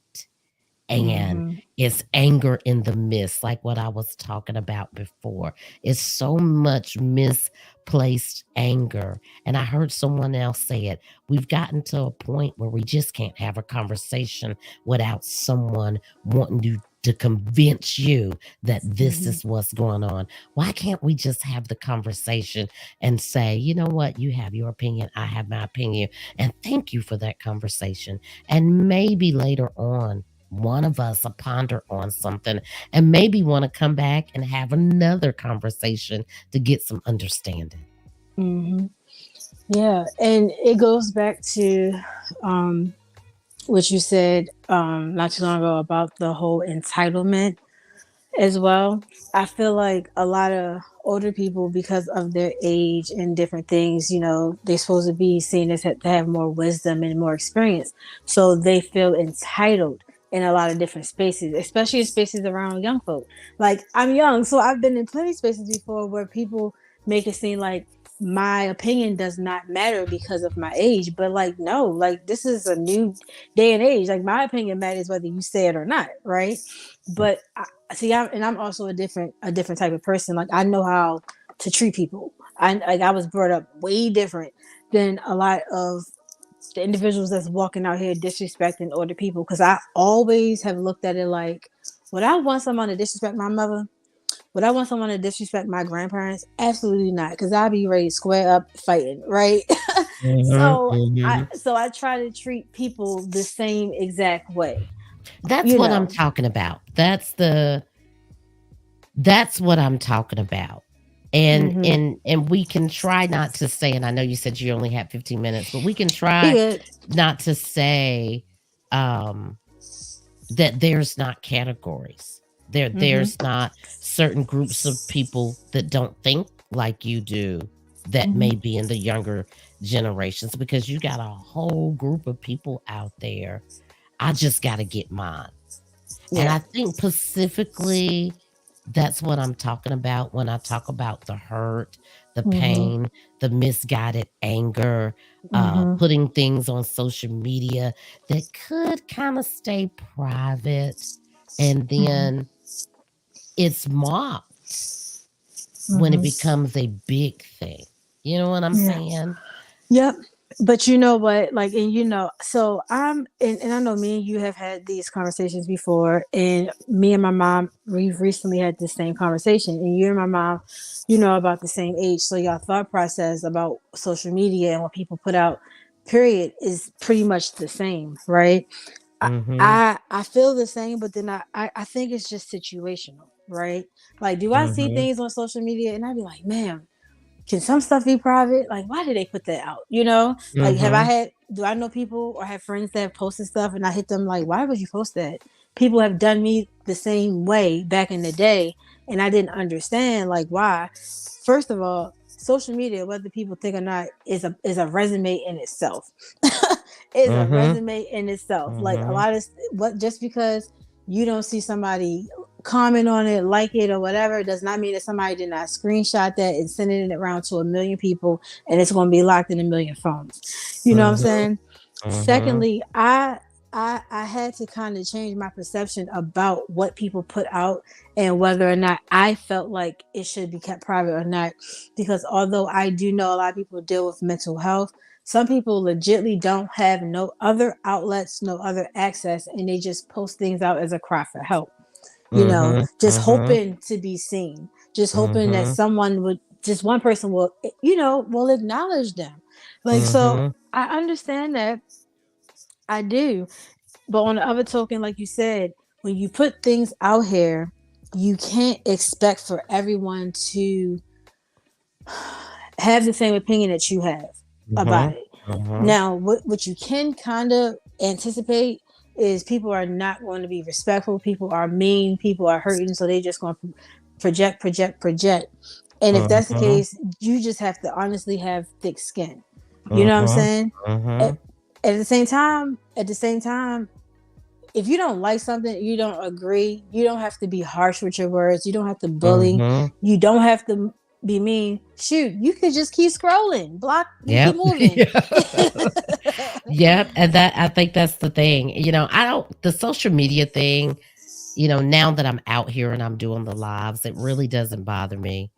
And Mhm. it's anger in the midst, like what I was talking about before. It's so much misplaced anger. And I heard someone else say it. We've gotten to a point where we just can't have a conversation without someone wanting to convince you that this Mhm. is what's going on. Why can't we just have the conversation and say, you know what, you have your opinion, I have my opinion, and thank you for that conversation. And maybe later on, one of us will ponder on something and maybe want to come back and have another conversation to get some understanding. Mhm. Yeah, and it goes back to what you said not too long ago about the whole entitlement as well. I feel like a lot of older people, because of their age and different things, they're supposed to be seen as to have more wisdom and more experience. So they feel entitled in a lot of different spaces, especially in spaces around young folk. Like, I'm young, so I've been in plenty of spaces before where people make it seem like my opinion does not matter because of my age. But like, no, like, this is a new day and age. Like, my opinion matters whether you say it or not, right? But see, I'm also a different type of person. Like, I know how to treat people. I was brought up way different than a lot of the individuals that's walking out here disrespecting other people. Because I always have looked at it like, would I want someone to disrespect my mother? Would I want someone to disrespect my grandparents? Absolutely not, because I'd be ready to square up fighting, right? Mhm, so I mhm. so I try to treat people the same exact way, That's you what I'm know. talking about. That's what I'm talking about. And Mm-hmm. and and we can try not to say, and I know you said you only had 15 minutes, but we can You try good? not to say um that there's not categories. Mm-hmm. There's not certain groups of people that don't think like you do that Mm-hmm. may be in the younger generations, because you got a whole group of people out there. I just got to get mine. And Yeah. I think specifically that's what I'm talking about when I talk about the hurt, the Mm-hmm. pain, the misguided anger, Mm-hmm. putting things on social media that could kind of stay private, and Mm-hmm. then it's mocked when it Mm-hmm. becomes a big thing. You know what I'm Yeah. saying? Yep. But you know what? Like, and so and I know me and you have had these conversations before, and me and my mom, we've recently had the same conversation, and you and my mom, about the same age. So your thought process about social media and what people put out, period, is pretty much the same, right? I Mhm. I feel the same, but then I think it's just situational, right? Like, do I see Mhm. things on social media and I be like, man, can some stuff be private? Like, why did they put that out? Like, Mhm. do I know people or have friends that have posted stuff and I hit them like, why would you post that? People have done me the same way back in the day, and I didn't understand like why. First of all, social media, whether people think or not, is a resume in itself. Is a Mhm. resume in itself. Like, a Mhm. lot of what just because you don't see somebody comment on it, like it, or whatever, does not mean that somebody did not screenshot that and send it around to a million people and it's going to be locked in a million phones. You know what I'm Mhm. saying? Mhm. Secondly, I I had to kind of change my perception about what people put out and whether or not I felt like it should be kept private or not. Because although I do know a lot of people deal with mental health, some people legitly don't have no other outlets, no other access, and they just post things out as a cry for help. Mhm. Just Mhm. hoping to be seen, just hoping that Mhm. someone would, just one person will, will acknowledge them. Like, so Mhm. I understand that. I do. But on the other token, like you said, when you put things out here, you can't expect for everyone to have the same opinion that you have about Mhm. it. Mhm. Now, what you can kind of anticipate is people are not going to be respectful. People are mean. People are hurting. So they just going to project, project, project. And if that's the Mhm. case, you just have to honestly have thick skin. You know what I'm Mhm. saying? At, Mhm. at the same time, if you don't like something, you don't agree, you don't have to be harsh with your words. You don't have to bully. Mhm. You don't have to be mean. Shoot, you could just keep scrolling, block, and keep Yep. moving. Yep. And that I think that's the thing. I don't the social media thing, now that I'm out here and I'm doing the lives, it really doesn't bother me.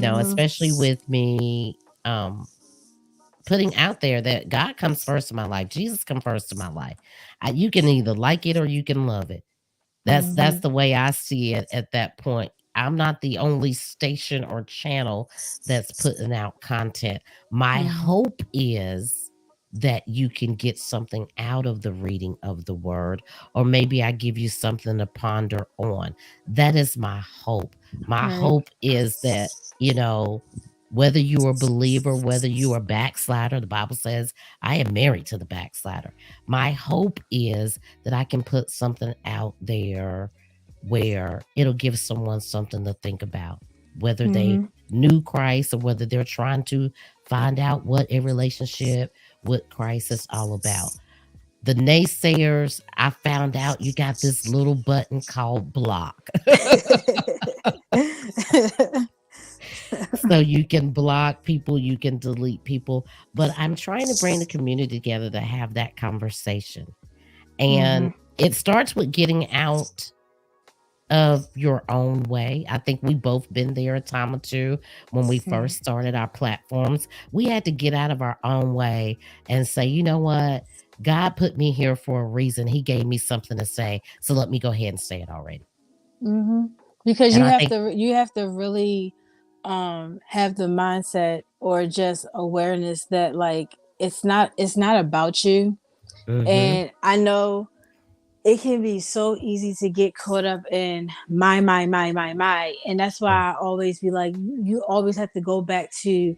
Hmm. Especially with me putting out there that God comes first in my life. Jesus comes first in my life. You can either like it or you can love it. That's Hmm. the way I see it at that point. I'm not the only station or channel that's putting out content. My Hmm. hope is that you can get something out of the reading of the word, or maybe I give you something to ponder on. That is my hope. My Right. hope is that, you know, whether you're a believer, whether you're a backslider, the Bible says, I am married to the backslider. My hope is that I can put something out there where it'll give someone something to think about, whether they Hmm. knew Christ or whether they're trying to find out what a relationship with Christ is all about. The naysayers, I found out you got this little button called block. So you can block people, you can delete people. But I'm trying to bring the community together to have that conversation. Hmm. And it starts with getting out of your own way. I think we both been there a time or two when we first started our platforms. We had to get out of our own way and say, you know what? God put me here for a reason. He gave me something to say. So let me go ahead and say it already. Hmm. Because And I think, you have to really have the mindset or just awareness that, like, it's not about you. mm-hmm, And I know it can be so easy to get caught up in my, and that's why I always be like, you always have to go back to,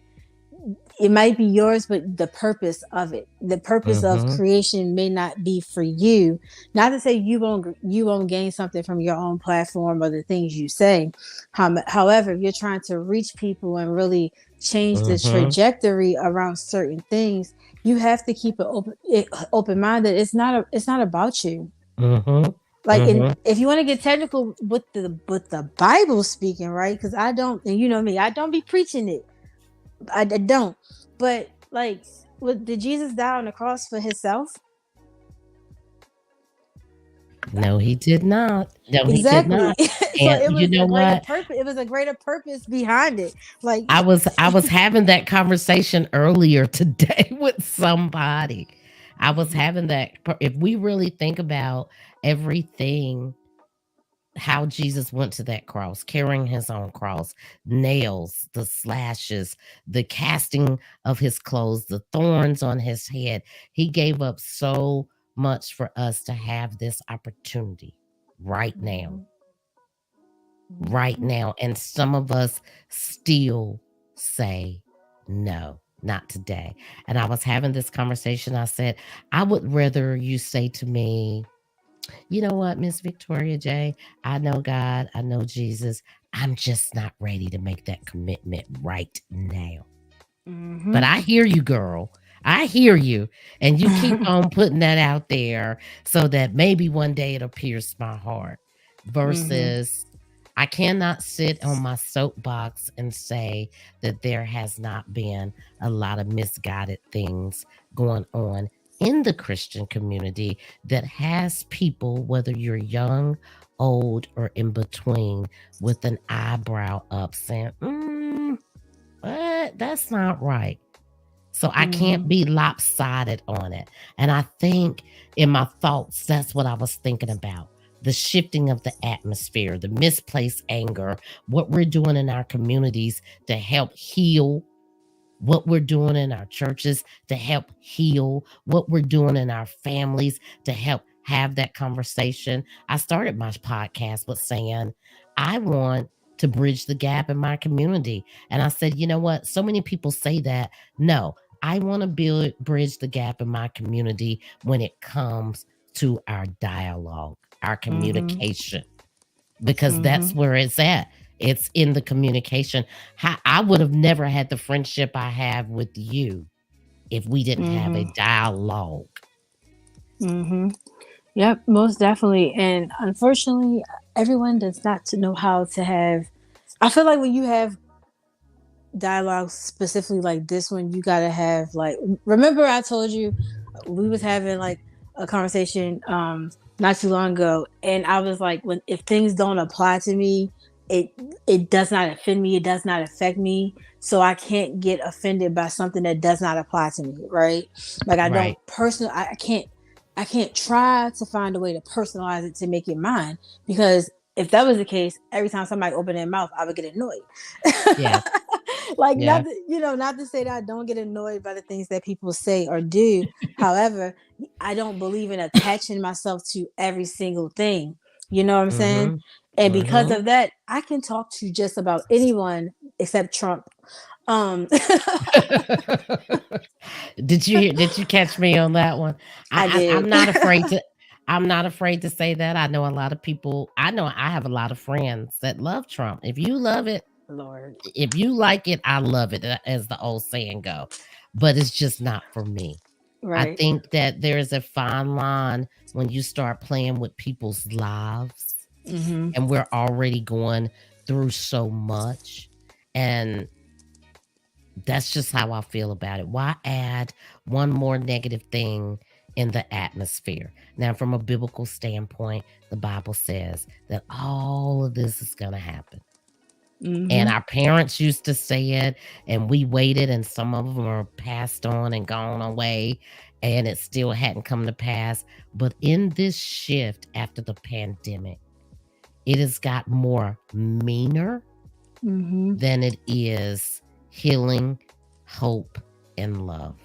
it might be yours, but the purpose of it, the purpose of mm-hmm, creation may not be for you. Not to say you won't gain something from your own platform or the things you say. However, if you're trying to reach people and really change the mm-hmm, trajectory around certain things, you have to keep open minded. It's not about you. mm-hmm, Like, and mm-hmm. if you want to get technical with the Bible speaking, right? Because I don't, and you know me, I don't be preaching it. I don't. But like, did Jesus die on the cross for himself? No, he did not. No, he did Exactly. not. So And it you was know a greater what? purpose. It was a greater purpose behind it. Like, I was having that conversation earlier today with somebody. I was mhm, having that if we really think about everything, how Jesus went to that cross, carrying his own cross, nails, the slashes, the casting of his clothes, the thorns on his head. He gave up so much for us to have this opportunity right now, mhm, right mhm, now. And some of us still say, no, not today. And I was having this conversation. I said, I would rather you say to me, you know what, Miss Victoria J, I know God, I know Jesus. I'm just not ready to make that commitment right now. But mhm. I hear you, girl. I hear you. And you keep on putting that out there so that maybe one day it'll pierce my heart. Mhm, Versus, I cannot sit on my soapbox and say that there has not been a lot of misguided things going on in the Christian community that has people, whether you're young, old, or in between, with an eyebrow up saying, what? That's not right. So I can't Mhm. be lopsided on it. And I think in my thoughts, that's what I was thinking about. The shifting of the atmosphere, the misplaced anger, what we're doing in our communities to help heal, what we're doing in our churches to help heal, what we're doing in our families to help have that conversation. I started my podcast with saying, I want to bridge the gap in my community. And I said, you know what? So many people say that. No, I want to bridge the gap in my community when it comes to our dialogue, our Mhm. communication, because that's Mhm. where it's at. It's in the communication. I would have never had the friendship I have with you if we didn't have a Mhm. dialogue. Mhm. Yep, most definitely. And unfortunately, everyone does not know how to have. I feel like when you have dialogue specifically like this one, you gotta have like. Remember, I told you we was having like a conversation not too long ago, and I was like, when if things don't apply to me, it it does not offend me. It does not affect me. So I can't get offended by something that does not apply to me, right? Like I don't Right. personal. I can't. I can't try to find a way to personalize it to make it mine because if that was the case, every time somebody opened their mouth, I would get annoyed. Yeah. Like Yeah. not to, not to say that I don't get annoyed by the things that people say or do. However, I don't believe in attaching myself to every single thing. You know what I'm saying? Mhm. And because Mhm. of that, I can talk to just about anyone except Trump. Um Did you catch me on that one? I I'm did. not afraid to say that. I know a lot of people. I know I have a lot of friends that love Trump. If you love it, Lord. if you like it, I love it, as the old saying go. But it's just not for me. I Right. think that there is a fine line when you start playing with people's lives, Mhm. and we're already going through so much. And that's just how I feel about it. Why add one more negative thing in the atmosphere? Now, from a biblical standpoint, the Bible says that all of this is going to happen. And Mhm. our parents used to say it, and we waited, and some of them are passed on and gone away, and it still hadn't come to pass. But in this shift after the pandemic, it has got more meaner Mhm. than it is healing, hope, and love.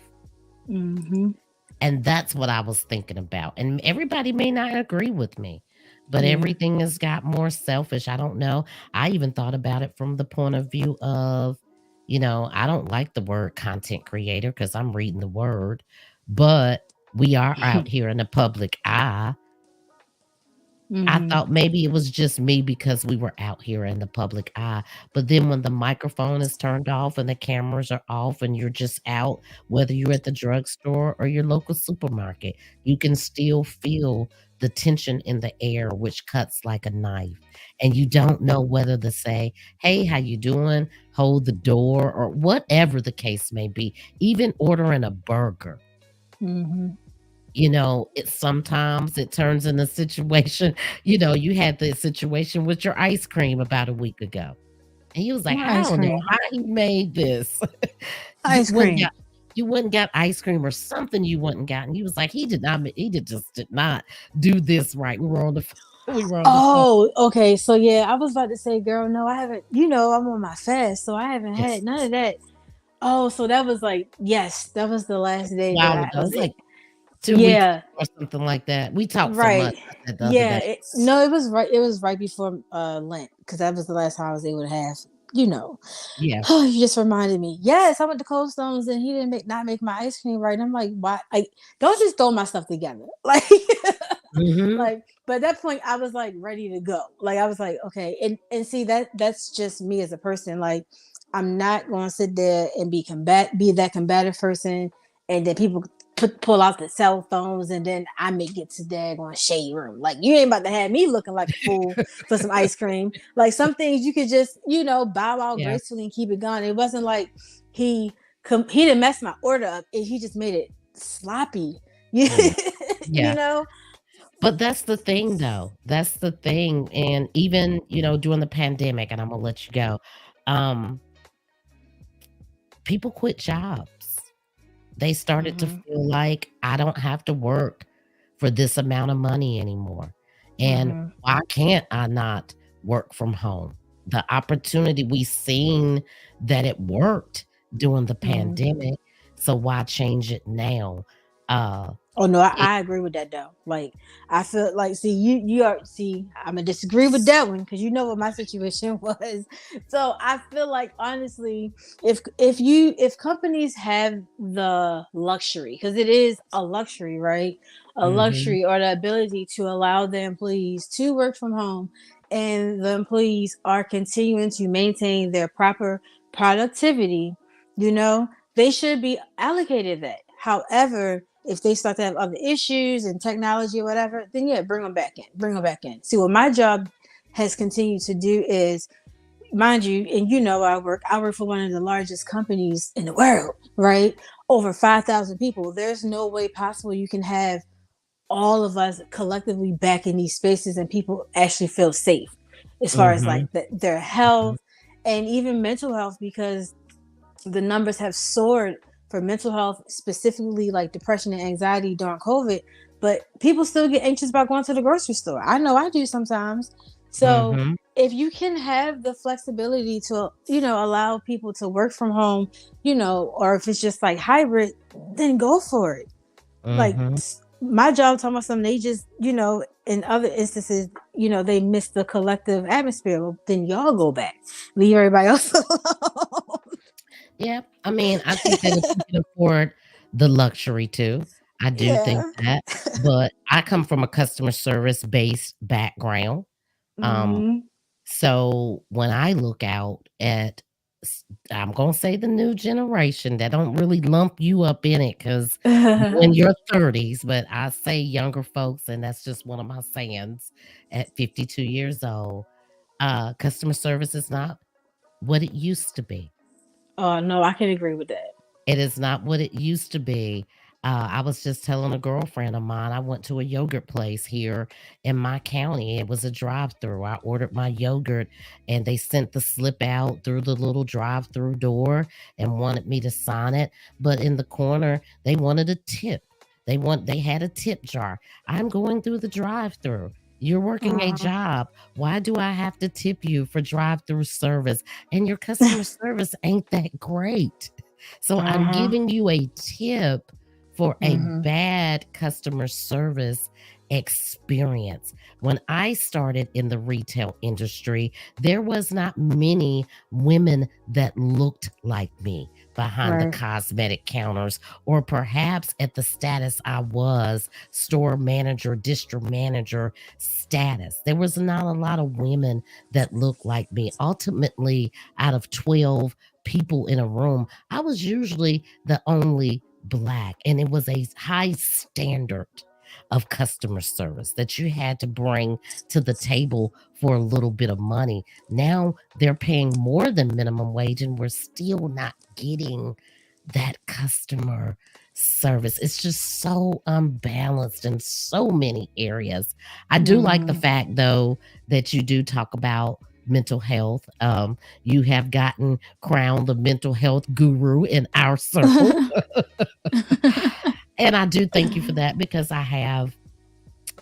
Mhm. And that's what I was thinking about. And everybody may not agree with me, but Yeah. everything has got more selfish. I don't know. I even thought about it from the point of view of, I don't like the word content creator because I'm reading the word, but we are out here in the public eye. I Mhm. thought maybe it was just me because we were out here in the public eye. But then when the microphone is turned off and the cameras are off and you're just out, whether you're at the drugstore or your local supermarket, you can still feel the tension in the air, which cuts like a knife. And you don't know whether to say, hey, how you doing? Hold the door, or whatever the case may be. Even ordering a burger, Mhm. it sometimes it turns in a situation. You had the situation with your ice cream about a week ago, and he was like, More I ice don't know cream. how he made this. you Ice wouldn't cream. got you wouldn't got ice cream or something you wouldn't got. And he was like, he did not do this right. We were on the phone. We were on the phone. Oh, okay. So yeah, I was about to say, girl, no, I haven't. I'm on my fast, so I haven't had Yes. none of that. Oh, so that was like, yes, that was the last A day that while I ago. It was was it. like 2 weeks Yeah, ago or something like that. We talked so much. right. I said the other Yeah, day. no, it was right. It was right before Lent because that was the last time I was able to have. You know, Yeah. you just reminded me. Yes, I went to Cold Stones and he didn't not make my ice cream right. And I'm like, why? Like, don't just throw my stuff together. Like, Hmm. like, but at that point, I was like ready to go. Like, I was like, okay, and see that's just me as a person. Like, I'm not going to sit there and be that combative person, and then people pull out the cell phones, and then I may get to daggone shade room. Like, you ain't about to have me looking like a fool for some ice cream. Like, some things you could just bow out Yeah. gracefully and keep it going. It wasn't like he he didn't mess my order up, and he just made it sloppy. Mm, You yeah. know? But that's the thing, though. That's the thing, and even, during the pandemic, and Imma let you go, um, people quit jobs. They started to Mhm. feel like, "I don't have to work for this amount of money anymore, and Mhm. why can't I not work from home?" The opportunity we seen that it worked during the Mhm. pandemic, so why change it now? Uh, Oh no, it I agree with that though. Like I feel like see you are see I'm gonna disagree with that one because you know what my situation was. So I feel like honestly, if companies have the luxury because it is a luxury, right? A Mhm, luxury or the ability to allow the employees to work from home, and the employees are continuing to maintain their proper productivity, you know, they should be allocated that. However, if they start to have other issues and technology or whatever, then yeah, bring them back in. Bring them back in. See, what my job has continued to do is, mind you, and you know, I work for one of the largest companies in the world, right? Over 5,000 people. There's no way possible you can have all of us collectively back in these spaces and people actually feel safe as far as like mhm, their mhm, health and even mental health because the numbers have soared for mental health, specifically like depression and anxiety during COVID. But people still get anxious about going to the grocery store. I know I do sometimes. So mhm, if you can have the flexibility to, you know, allow people to work from home, you know, or if it's just like hybrid, then go for it. Like mhm. my job talking about something, they just, you know, in other instances, you know, they miss the collective atmosphere. Well, then y'all go back. Leave everybody else alone. Yeah, I mean, I think that if you can afford the luxury to, I do think Yeah. that, but I come from a customer service-based background, um, Mhm. so when I look out at s I'm gonna say the new generation that don't really lump you up in it because you in your 30s, but I say younger folks, and that's just one of my sayings at 52 years old, customer service is not what it used to be. Oh, no, I can agree with that. It is not what it used to be. I was just telling a girlfriend of mine, I went to a yogurt place here in my county. It was a drive-through. I ordered my yogurt and they sent the slip out through the little drive-through door and wanted me to sign it. But in the corner, they wanted a tip. They had a tip jar. I'm going through the drive-through. You're working a Mhm. job. Why do I have to tip you for drive-through service? And your customer service ain't that great. So I'm Uh-huh. giving you a tip for a Mhm. bad customer service experience. When I started in the retail industry, there was not many women that looked like me behind the Right. cosmetic counters or perhaps at the status I was, store manager, district manager status. There was not a lot of women that looked like me. Ultimately, out of 12 people in a room, I was usually the only black, and it was a high standard of customer service that you had to bring to the table for a little bit of money. Now they're paying more than minimum wage, and we're still not getting that customer service. It's just so unbalanced in so many areas. I do like the Mhm. fact, though, that you do talk about mental health. You have gotten crowned the mental health guru in our circle. And I do thank you for that because I have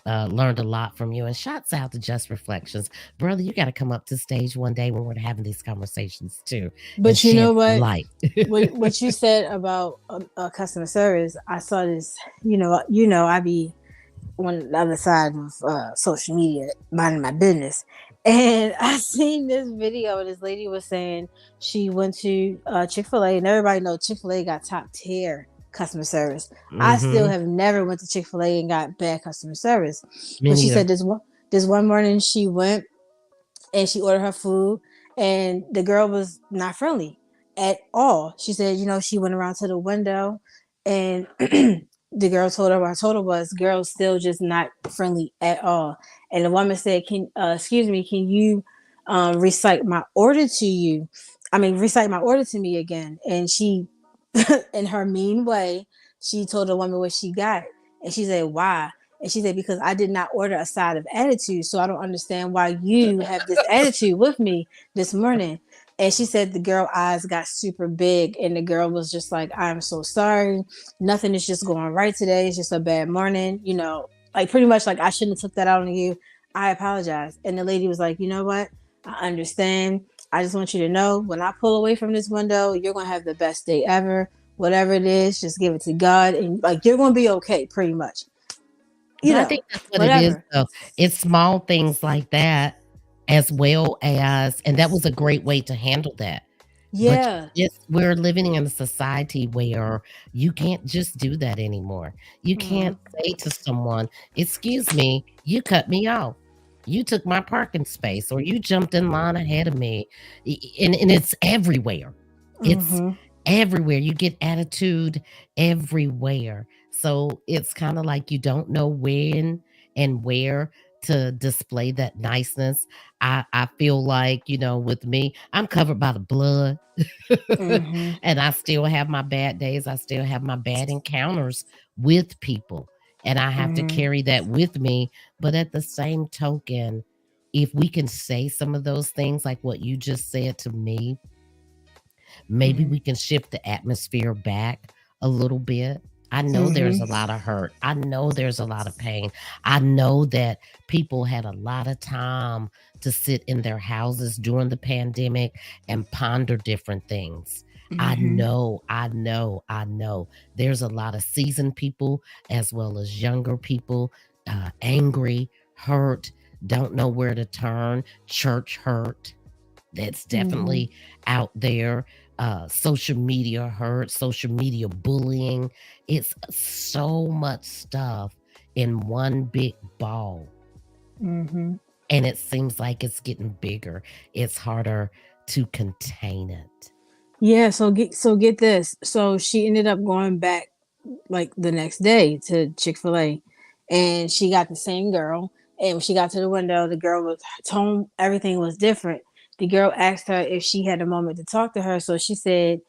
learned a lot from you. And shouts out to Just Reflections. Brother, you got to come up to stage one day when we're having these conversations too and But you shed know some what? light. What you said about customer service, I saw this. I be on the other side of social media, minding my business, and I seen this video. This lady was saying she went to Chick-fil-A, and everybody know Chick-fil-A got top tier customer service. I still Hmm. have never went to Chick-fil-A and got bad customer service, Me but she said neither. this one morning she went and she ordered her food and the girl was not friendly at all. She said, she went around to the window and the girl told her what I told her was girl's still just not friendly at all. And the woman said, Can excuse me, can you recite my order to you? I mean recite my order to me again. And she in her mean way, she told the woman what she got. And she said, why? And she said, because I did not order a side of attitude. So I don't understand why you have this attitude with me this morning. And she said the girl eyes got super big, and the girl was just like, I'm so sorry. Nothing is just going right today. It's just a bad morning. Like pretty much like I shouldn't have took that out on you. I apologize. And the lady was like, you know what? I understand. I just want you to know when I pull away from this window, you're gonna have the best day ever. Whatever it is, just give it to God, and like you're gonna be okay, pretty much. But I think that's what it is, Whatever. though. It's small things like that as well as, and that was a great way to handle that. But Yeah. we're living in a society where you can't just do that anymore. You Mm-hmm. can't say to someone, "Excuse me, you cut me off. You took my parking space, or you jumped in line ahead of me." And it's everywhere. It's Mm-hmm. everywhere. You get attitude everywhere. So it's kind of like you don't know when and where to display that niceness. I feel like, with me, I'm covered by the blood. Mm-hmm. And I still have my bad days. I still have my bad encounters with people. And I have to Mm-hmm. carry that with me. But at the same token, if we can say some of those things like what you just said to me, maybe Mm-hmm. we can shift the atmosphere back a little bit. I know there's a Mm-hmm. lot of hurt. I know there's a lot of pain. I know that people had a lot of time to sit in their houses during the pandemic and ponder different things. Mm-hmm. I know. There's a lot of seasoned people as well as younger people, angry, hurt, don't know where to turn, church hurt. That's Mm-hmm. definitely out there. Social media hurt, social media bullying. It's so much stuff in one big ball. Mm-hmm. And it seems like it's getting bigger. It's harder to contain it. Yeah, so get this. So she ended up going back like the next day to Chick-fil-A, and she got the same girl. And when she got to the window, the girl was tone, everything was different. The girl asked her if she had a moment to talk to her. So she said,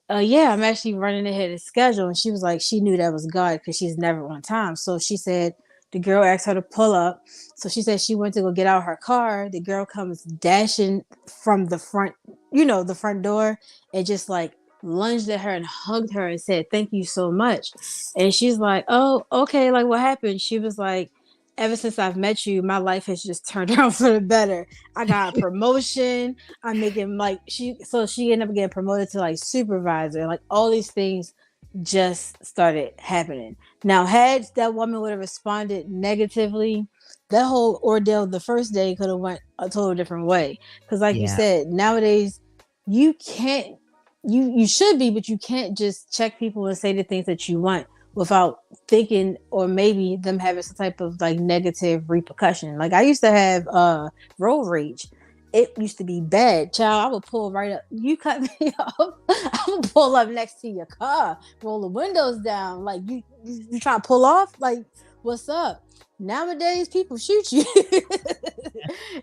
yeah, I'm actually running ahead of schedule. And she was like, she knew that was God because she's never on time. So she said, the girl asked her to pull up. So she said she went to go get out her car. The girl comes dashing from the front, the front door, and just like lunged at her and hugged her and said, thank you so much. And she's like, oh, okay. Like, what happened? She was like, ever since I've met you, my life has just turned around for the better. I got a promotion. I'm making like she ended up getting promoted to like supervisor. Like all these things just started happening. Now, had that woman would have responded negatively, that whole ordeal the first day could have went a total different way. Because, like you Yeah. said, nowadays you can't. You should be, but you can't just check people and say the things that you want without thinking or maybe them having some type of like negative repercussion. Like I used to have road rage. It used to be bad, child. I would pull right up. You cut me off. I would pull up next to your car, roll the windows down. Like you trying to pull off? Like, what's up? Nowadays, people shoot you.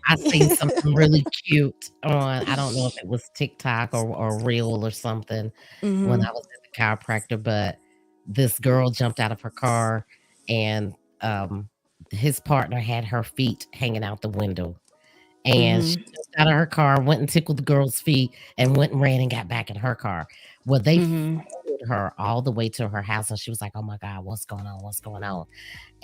I seen something really cute on, I don't know if it was TikTok or Reel or something when Mm-hmm. I was at the chiropractor, but this girl jumped out of her car and his partner had her feet hanging out the window. And she Mm-hmm. jumped out of her car, went and tickled the girl's feet, and went and ran and got back in her car. Well, they Mm-hmm. followed her all the way to her house, and she was like, "Oh my God, what's going on? What's going on?"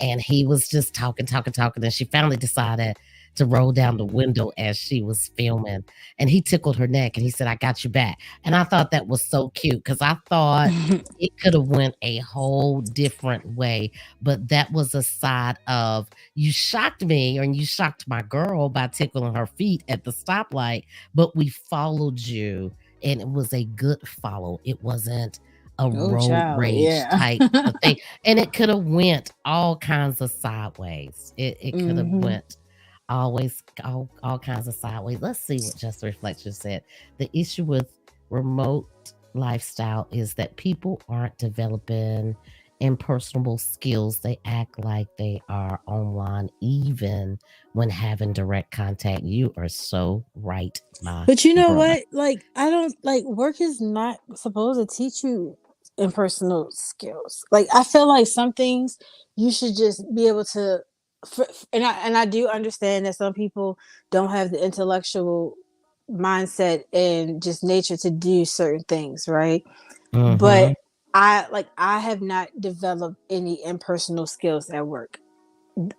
And he was just talking, talking, talking. And she finally decided to roll down the window as she was filming. And he tickled her neck and he said, I got you back. And I thought that was so cute because I thought it could have went a whole different way. But that was a side of you shocked me and you shocked my girl by tickling her feet at the stoplight, but we followed you and it was a good follow. It wasn't a Oh, road child, rage yeah. type of thing, and it could have went all kinds of sideways. It could have Mm-hmm. went always all kinds of sideways. Let's see what Just Reflection said. The issue with remote lifestyle is that people aren't developing impersonable skills. They act like they are online even when having direct contact. You are so right, my But you know brother. what? Like, I don't like work is not supposed to teach you. impersonal skills. Like I feel like some things you should just be able to and I do understand that some people don't have the intellectual mindset and just nature to do certain things, right? But Mhm. I have not developed any impersonal skills at work.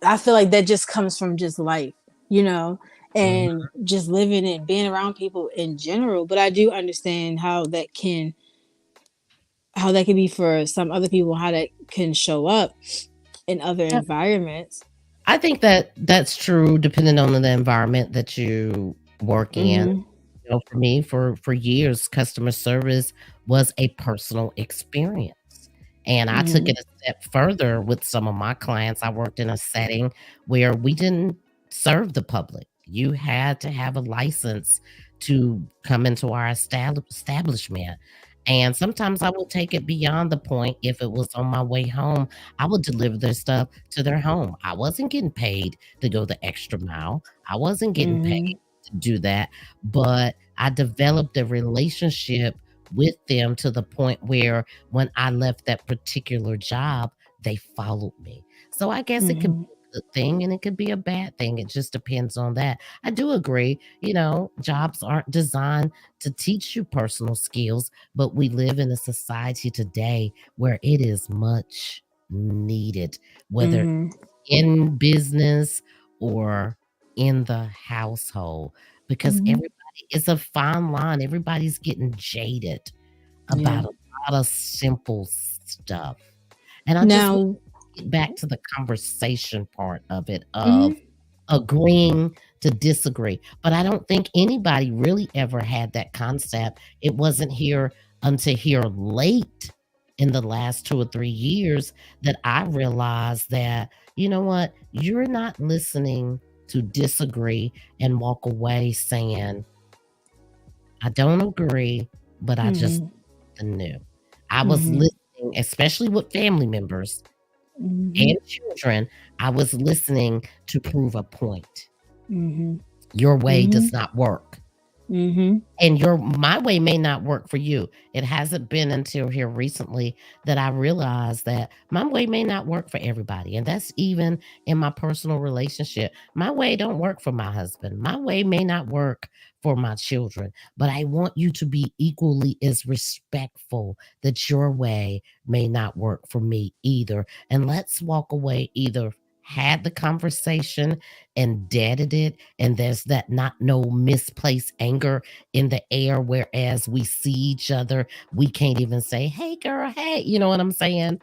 I feel like that just comes from just life, you know, Mhm. and just living and being around people in general. But I do understand how that can be for some other people, how that can show up in other Yeah. environments. I think that that's true depending on the environment that you work in. Mhm. You know, for me, for years, customer service was a personal experience, and I took Mhm. it a step further with some of my clients. I worked in a setting where we didn't serve the public. You had to have a license to come into our establishment, and sometimes I would take it beyond the point. If it was on my way home, I would deliver their stuff to their home. I wasn't getting paid to go the extra mile. I wasn't getting paid Mhm. to do that, but I developed a relationship with them to the point where when I left that particular job, they followed me. So I guess it could Mhm. be a good thing and it could be a bad thing. It just depends on that. I do agree, jobs aren't designed to teach you personal skills, but we live in a society today where it is much needed, whether Mhm. in business or in the household, because Mhm. everybody it's a fine line. Everybody's getting jaded Yeah. about a lot of simple stuff. And I just want Now. to get back to the conversation part of it Mhm. of agreeing to disagree. But I don't think anybody really ever had that concept. It wasn't here until here late in the last 2 or 3 years that I realized that, you know what, you're not listening to disagree and walk away saying, I don't agree, but I just Mhm. something new. I was Mhm. listening, especially with family members Mhm. and children, I was listening to prove a point. Mhm. Your way Mhm. does not work. Mhm. And your my way may not work for you. It hasn't been until here recently that I realized that my way may not work for everybody. And that's even in my personal relationship. My way don't work for my husband. My way may not work for my children, but I want you to be equally as respectful that your way may not work for me either. And let's walk away either had the conversation and deaded it, and there's that not no misplaced anger in the air, whereas we see each other, we can't even say, "Hey, girl, hey," you know what I'm saying?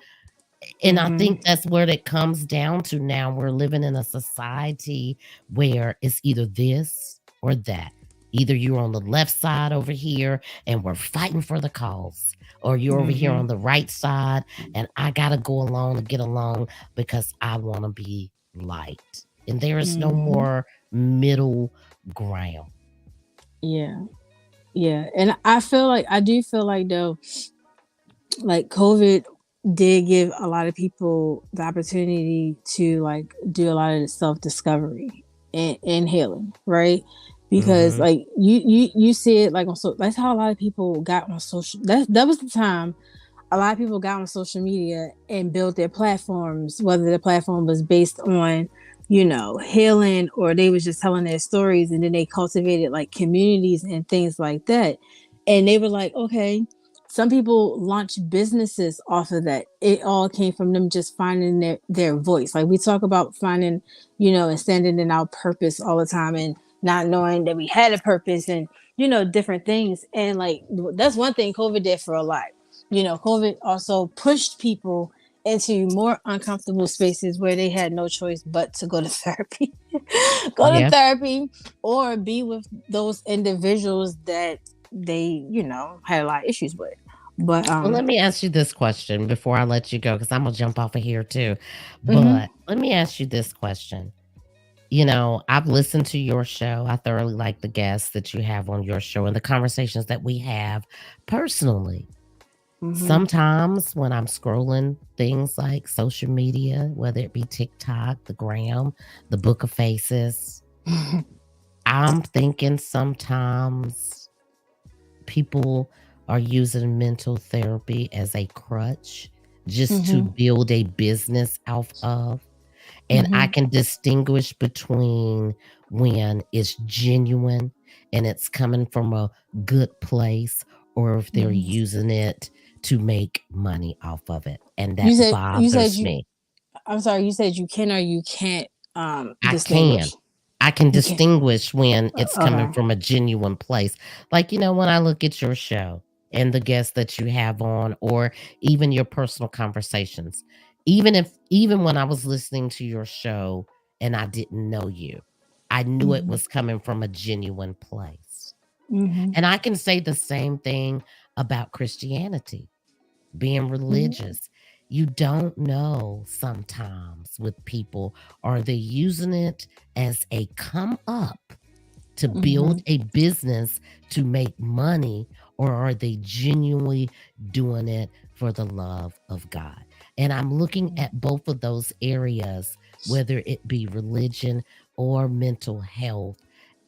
And I Mhm. think that's where it comes down to now. We're living in a society where it's either this or that. Either you're on the left side over here and we're fighting for the cause, or you're over here Mhm. on the right side and I got to go along to get along because I want to be liked. And there is no Mhm. more middle ground. Yeah. Yeah. And I do feel like though, like COVID did give a lot of people the opportunity to like do a lot of self discovery and healing, right? Because Hmm. like you see it like that's how a lot of people got on social. That was the time a lot of people got on social media and built their platforms, whether the platform was based on, healing, or they was just telling their stories, and then they cultivated like communities and things like that. And they were like, okay, some people launched businesses off of that. It all came from them just finding their voice. Like we talk about finding, and standing in our purpose all the time and not knowing that we had a purpose and, different things. And like that's one thing COVID did for a lot. COVID also pushed people into more uncomfortable spaces where they had no choice but to go to therapy, go to Yeah. therapy, or be with those individuals that they, had a lot of issues with. But Well, let me ask you this question before I let you go, because I'm gonna jump off of here too. mhm, But let me ask you this question. I've listened to your show. I thoroughly like the guests that you have on your show and the conversations that we have personally. mhm, Sometimes when I'm scrolling things like social media, whether it be TikTok, the gram, the book of faces, I'm thinking sometimes people are using mental therapy as a crutch just to Mhm. build a business off of. And I Mhm. can distinguish between when it's genuine and it's coming from a good place, or if they're Mhm. using it to make money off of it. And You that said you said bothers you me. I'm sorry, you said you can or you can't I can. distinguish. I can You can. distinguish when it's coming Okay. from a genuine place. Like, when I look at your show and the guests that you have on, or even your personal conversations, even when I was listening to your show and I didn't know you, I knew it Mhm. was coming from a genuine place. Mhm. And I can say the same thing about Christianity, being Mhm. religious. You don't know sometimes with people, are they using it as a come up to build Mhm. a business to make money, or are they genuinely doing it for the love of God? And I'm looking at both of those areas, whether it be religion or mental health.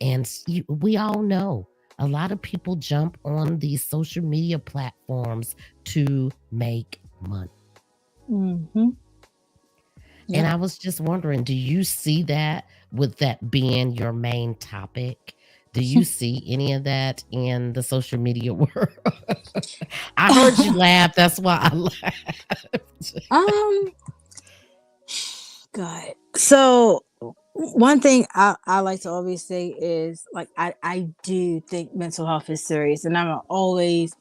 And we all know a lot of people jump on these social media platforms to make money. Mhm. And Yep. I was just wondering, do you see that, with that being your main topic? Do you see any of that in the social media world? I heard you laugh. That's why I laughed. um God. So one thing I like to always say is like I do think mental health is serious, and I'm always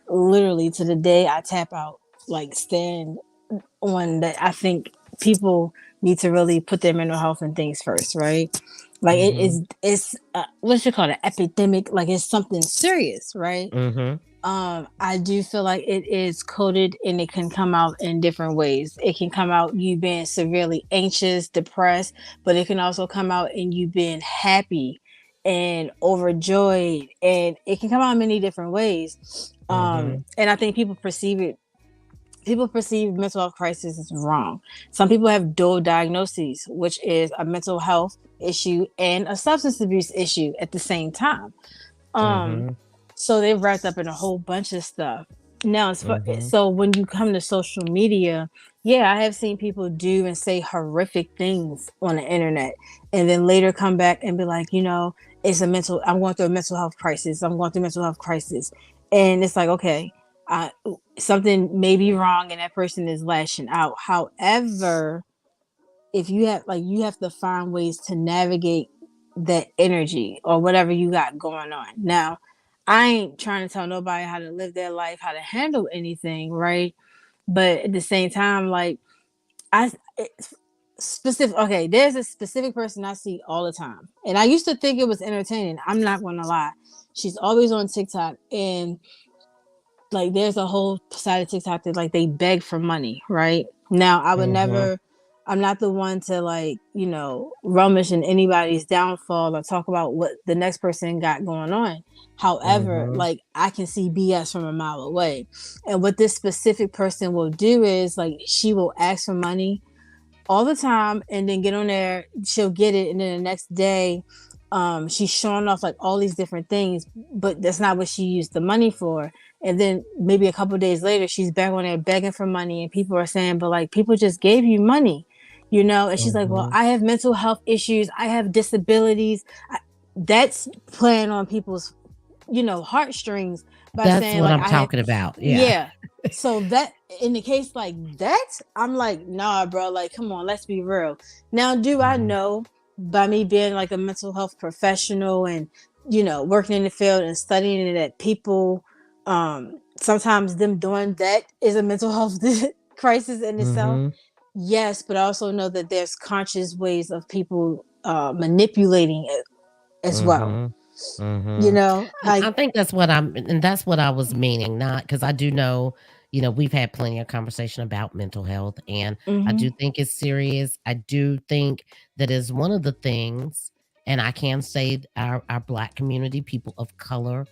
literally to the day I tap out like stand on that. I think people need to really put their mental health and things first, right? Like Mhm. it's what you call it, epidemic. Like it's something serious, right? Mhm. I do feel like it is coded and it can come out in different ways. It can come out you being severely anxious, depressed, but it can also come out in you being happy and overjoyed, and it can come out in many different ways. Mhm. And I think people perceive mental health crisis as wrong. Some people have dual diagnoses, which is a mental health issue and a substance abuse issue at the same time. Um, Mhm. so they're wrapped up in a whole bunch of stuff. Now, Mhm. so when you come to social media, yeah, I have seen people do and say horrific things on the internet, and then later come back and be like, it's a mental. I'm going through a mental health crisis. I'm going through a mental health crisis, and it's like, okay, I, something may be wrong, and that person is lashing out. However, if you have you have to find ways to navigate that energy or whatever you got going on. Now, I ain't trying to tell nobody how to live their life, how to handle anything, right? But at the same time, like I specific okay, there's a specific person I see all the time. And I used to think it was entertaining. I'm not gonna lie. She's always on TikTok, and like there's a whole side of TikTok that like they beg for money, right? Now I would Mhm. never I'm not the one to like, rummage in anybody's downfall or talk about what the next person got going on. However, Mhm. like I can see BS from a mile away. And what this specific person will do is like she will ask for money all the time and then get on there, she'll get it, and then the next day she's showing off like all these different things, but that's not what she used the money for. And then maybe a couple of days later she's back on there begging for money, and people are saying, but like people just gave you money, and she's like, well, Mhm. I have mental health issues, I have disabilities. That's playing on people's heartstrings by That's saying what like I'm I have. talking about. Yeah. Yeah. So that in the case like that, I'm like, nah, bro, like come on, let's be real. Now, do I Mhm. know, by me being like a mental health professional and working in the field and studying it, that people sometimes them doing that is a mental health crisis in itself? Mhm. Yes, but I also know that there's conscious ways of people manipulating it as well. Mhm. Mhm. And I I think that's what I was meaning, not because I do know, we've had plenty of conversation about mental health, and I mm-hmm, do think it's serious. I do think that is one of the things, and I can say our Black community, people of color,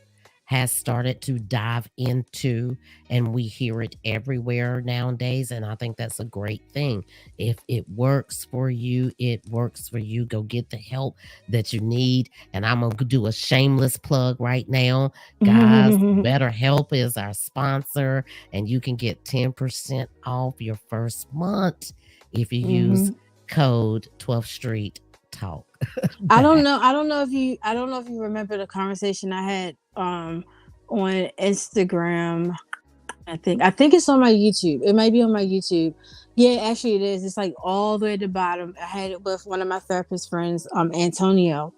has started to dive into, and we hear it everywhere nowadays. And I think that's a great thing. If it works for you, it works for you. Go get the help that you need. And I'm going to do a shameless plug right now. Guys, Hmm. BetterHelp is our sponsor, and you can get 10% off your first month if you use code 12th Street Talk. I don't Back. know. I don't know if you remember the conversation I had on Instagram. I think it's on my YouTube. It might be on my YouTube. Yeah, actually it is. It's like all the way at the bottom. I had it with one of my therapist friends, Antonio.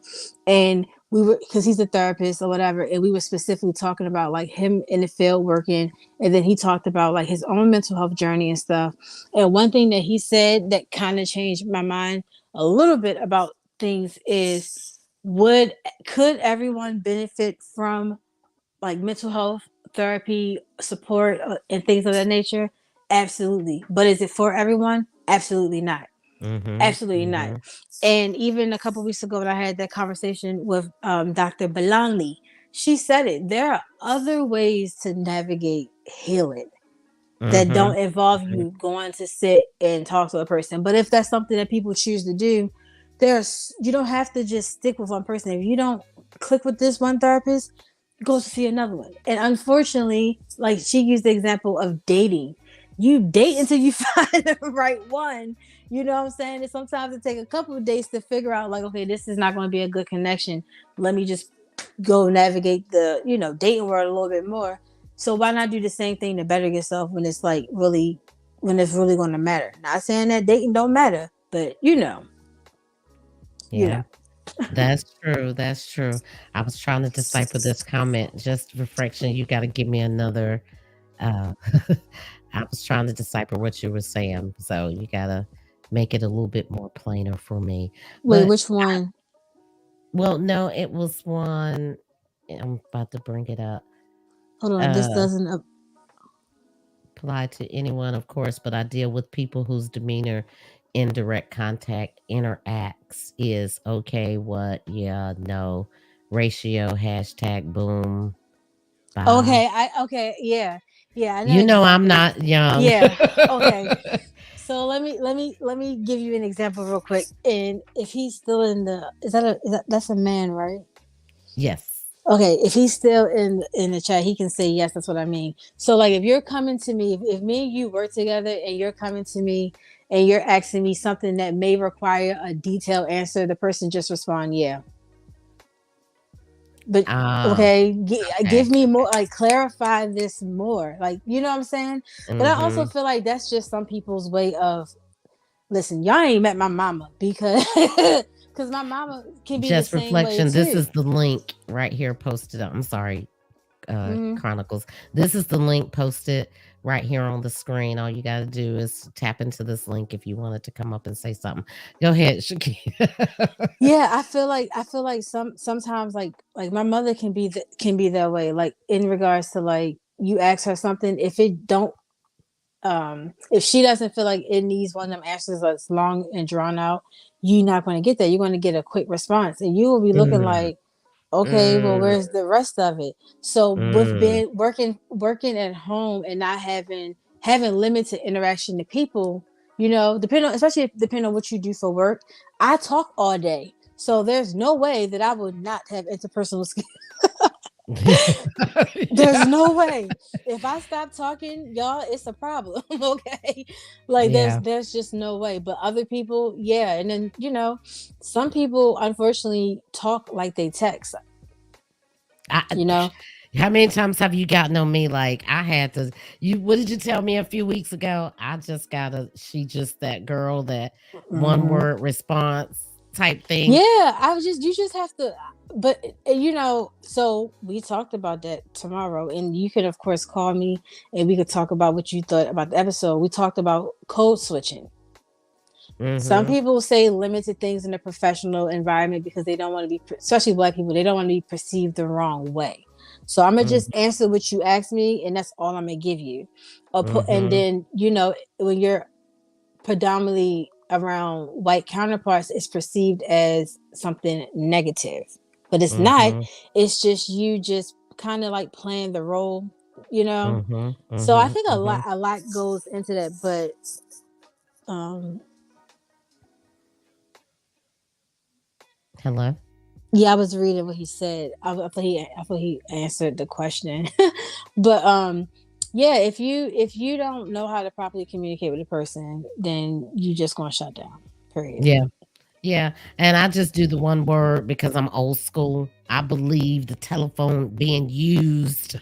And we were, because he's a therapist or whatever, and we were specifically talking about like him in the field working, and then he talked about like his own mental health journey and stuff. And one thing that he said that kind of changed my mind a little bit about things is, would could everyone benefit from like mental health therapy support, and things of that nature? Absolutely. But is it for everyone? Absolutely not. Mm-hmm. Absolutely not. Mm-hmm. And even a couple weeks ago when I had that conversation with Dr. Belanli, she said it, there are other ways to navigate healing that Mm-hmm. don't involve you going to sit and talk to a person. But if that's something that people choose to do, there's, you don't have to just stick with one person. If you don't click with this one therapist, go to see another one. And unfortunately, like she used the example of dating. You date until you find the right one. You know what I'm saying? And sometimes it takes a couple of days to figure out, like, okay, this is not going to be a good connection. Let me just go navigate the, dating world a little bit more. So why not do the same thing to better yourself when it's like really, when it's really going to matter? Not saying that dating don't matter, but you Yeah. know. That's true. That's true. I was trying to decipher this comment. Just reflection. You got to give me another. Uh, I was trying to decipher what you were saying, so you got to make it a little bit more plainer for me. Wait, But which one? well, no, it was one. I'm about to bring it up. Hold on, this Uh, doesn't. Apply to anyone, of course, but I deal with people whose demeanor in direct contact interacts is okay, what, yeah, no, ratio, hashtag, boom, bye. Okay, yeah, yeah, I know You know I'm exactly. not young. Yeah, okay. So let me give you an example real quick. And if he's still in the, that's a man, right? Yes. Okay, if he's still in the chat, he can say yes. That's what I mean. So like, if you're coming to me, if me and you work together, and you're coming to me and you're asking me something that may require a detailed answer, the person just respond, yeah. But Oh, okay, give okay. me more, like clarify this more, like, you know what I'm saying. But I also Mhm. feel like that's just some people's way of, listen, y'all ain't met my mama, because because my mama can be the Just same way reflection. This too. is the link right here posted up. I'm sorry, Hmm. Chronicles. This is the link posted right here on the screen. All you got to do is tap into this link if you wanted to come up and say something. Go ahead, Shakira. Yeah, I feel like sometimes, like my mother can be that way, like in regards to, like, you ask her something, if it don't, if she doesn't feel like it needs one of them answers that's long and drawn out, you're not going to get that. You're going to get a quick response, and you will be looking Mm, like, okay, well, mm, where's the rest of it? So with mm. being working at home and not having limited interaction to people, depending on, especially depending on what you do for work, I talk all day. So there's no way that I would not have interpersonal skills. There's Yeah. no way. If I stop talking, y'all, it's a problem. Okay. Like there's Yeah. there's just no way. But other people, yeah. And then, some people unfortunately talk like they text, I, you know? how many times have you gotten on me like I had to you what did you tell me a few weeks ago? I just gotta she just that girl that one Hmm. word response type thing. Yeah, you just have to, but so we talked about that tomorrow, and you could of course call me, and we could talk about what you thought about the episode. We talked about code switching. Some Mhm. people say limited things in a professional environment because they don't want to be, especially black people, they don't want to be perceived the wrong way. So I'm gonna Mhm. just answer what you asked me, and that's all I'm gonna give you. And Mhm. then, when you're predominantly around white counterparts, is perceived as something negative, but it's not. Mhm. It's just you just kind of like playing the role, you know. Mhm, So I mhm, think mhm. a lot goes into that, but um Hello? yeah, I was reading what he said. I thought he answered the question. But yeah, if you don't know how to properly communicate with a person, then you just gonna shut down. Period. Yeah. Yeah, and I just do the one word because I'm old school. I believe the telephone being used.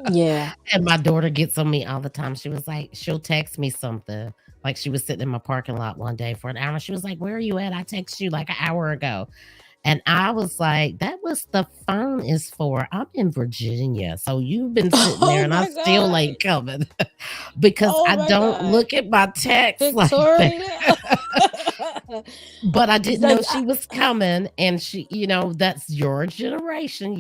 Yeah. And my daughter gets on me all the time. She was like, she'll text me something. Like she was sitting in my parking lot one day for an hour. She was like, "Where are you at? I texted you like an hour ago." And I was like, "That was the phone is for. I'm in Virginia. So you've been sitting there Oh and I my still god. ain't coming." Because Oh I my don't god. look at my text like that. Victoria. But I It's didn't like know she was coming, and she that's your generation,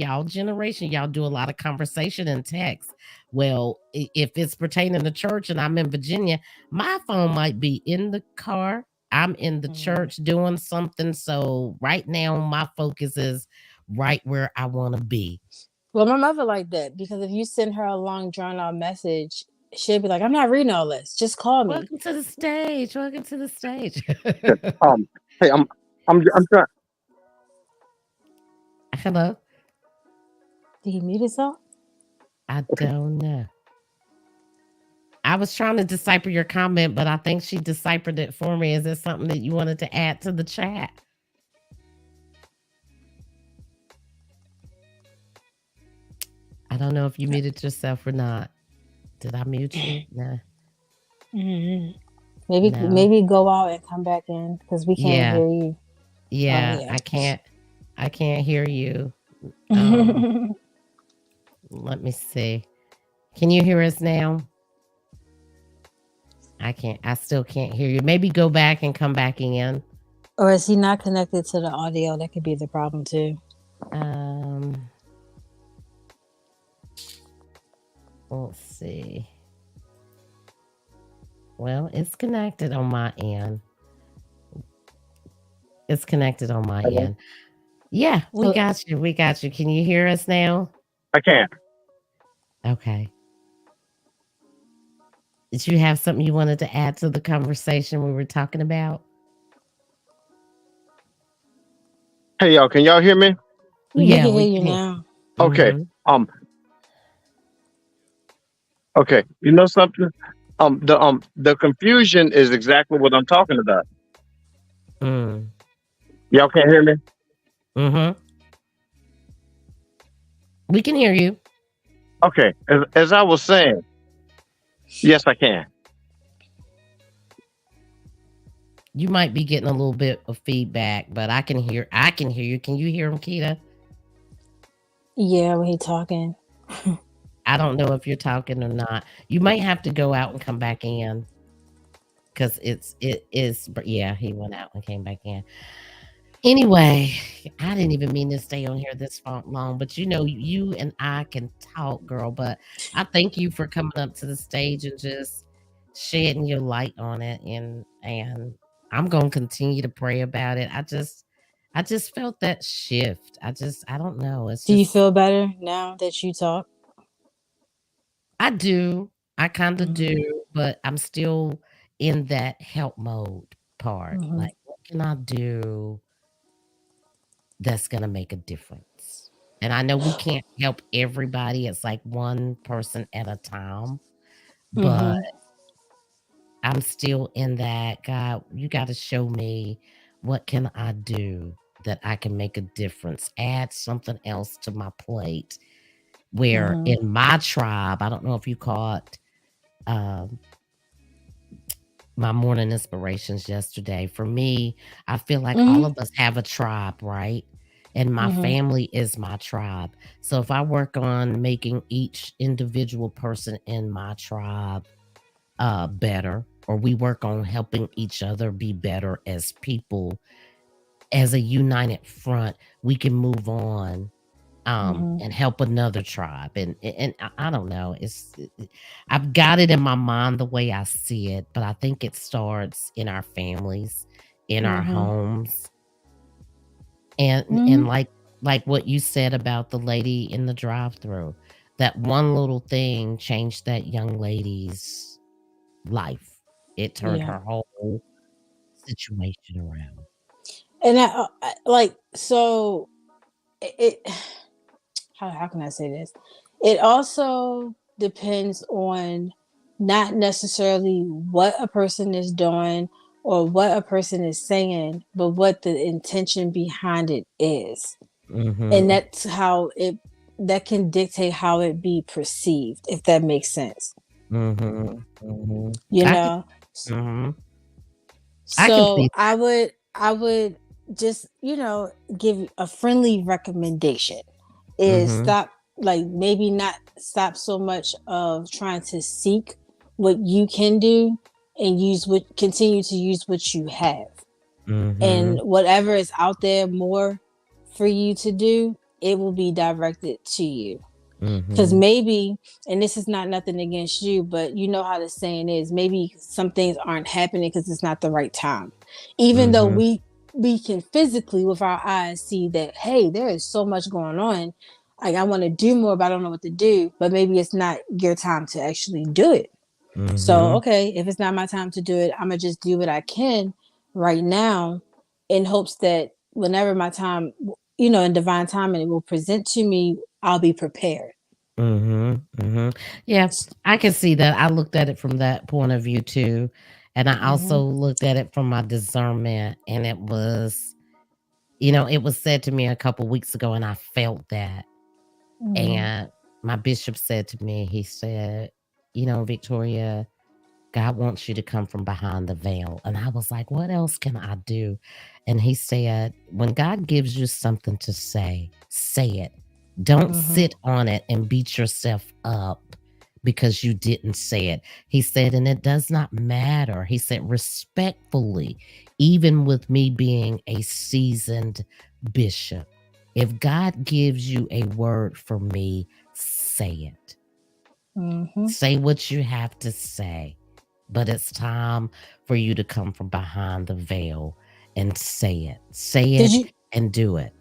y'all do a lot of conversation and text. Well, I if it's pertaining to church and I'm in Virginia, my phone might be in the car, I'm in the Mhm. church doing something, so right now my focus is right where I wanna be. Well, my mother like that because if you send her a long drawn out message, she'll be like, "I'm not reading all this. Just call me." "Welcome to the stage, welcome to the stage." Good. Hey, I'm trying. Hello? Did he mute himself? I don't know. I was trying to decipher your comment, but I think she deciphered it for me. Is there something that you wanted to add to the chat? I don't know if you muted yourself or not. Did I mute you? No. Mhm. No. Maybe go out and come back in because we can't Yeah. hear you. Oh Yeah. yeah. I can't hear you. Um, let me see. Can you hear us now? I still can't hear you. Maybe go back and come back in. Or is he not connected to the audio? That could be the problem too. Um, let's see. Well, it's connected on my end. It's connected on my end. Yeah, we Well, got you. We got you. Can you hear us now? I can. Okay. Did you have something you wanted to add to the conversation we were talking about? Hey, y'all. Can y'all hear me? we Yeah, can hear we you can hear. now. Okay. Mhm. Um. Okay. You know something? The confusion is exactly what I'm talking about. Mm. Y'all can't hear me. Mhm. We can hear you. Okay. As I was saying, yes, I can. You might be getting a little bit of feedback, but I can hear you. Can you hear him, Kita? Yeah, when he talking. I don't know if you're talking or not. You might have to go out and come back in because yeah, he went out and came back in. Anyway, I didn't even mean to stay on here this long, but you and I can talk, girl. But I thank you for coming up to the stage and just shedding your light on it, and I'm gonna continue to pray about it. I just felt that shift. I don't know. It's Do you just feel better now that you talk? I do. I kind of Hmm. do, but I'm still in that help mode part. Hmm. Like, what can I do that's gonna make a difference? And I know we can't help everybody. It's like one person at a time, but Hmm. I'm still in that, God, you got to show me what can I do that I can make a difference, add something else to my plate. Where Hmm. in my tribe, I don't know if you caught um, my morning inspirations yesterday. For me, I feel like Hmm. all of us have a tribe, right? And my Hmm. family is my tribe. So if I work on making each individual person in my tribe better, or we work on helping each other be better as people, as a united front, we can move on Hmm. and help another tribe. And I don't know. I've got it in my mind the way I see it, but I think it starts in our families, in our Hmm. homes, and Hmm. like like what you said about the lady in the drive-through. That one little thing changed that young lady's life. It turned Yeah. her whole situation around. And like, so it how can I say this? It also depends on not necessarily what a person is doing or what a person is saying, but what the intention behind it is. And Mhm. that's how it that can dictate how it be perceived, if that makes sense. Mhm. Mhm. You I can know, mhm. I can so see I would just, give a friendly recommendation that. is Mhm. stop, like, maybe not stop so much of trying to seek what you can do, and continue to use what you have, and Mhm. whatever is out there more for you to do, it will be directed to you. Because Mhm. maybe, and this is not nothing against you, but you know how the saying is, maybe some things aren't happening because it's not the right time. Even though Mhm. we can physically with our eyes see that, hey, there is so much going on. Like, I want to do more, but I don't know what to do. But maybe it's not your time to actually do it. So, Mhm. okay, if it's not my time to do it, I'm gonna just do what I can right now, in hopes that whenever my time, in divine time, and it will present to me, I'll be prepared. Mhm. Mhm. Yeah, I can see that. I looked at it from that point of view too. And I also Mhm. looked at it from my discernment, and it was, it was said to me a couple weeks ago, and I felt that. Mhm. And my bishop said to me, he said, Victoria, God wants you to come from behind the veil. And I was like, what else can I do? And he said, when God gives you something to say it. Don't Mhm. sit on it and beat yourself up because you didn't say it. He said, and it does not matter. He said, respectfully, even with me being a seasoned bishop, if God gives you a word for me, say it. Mhm. Say what you have to say, but it's time for you to come from behind the veil and say it. Say Did it you and do it.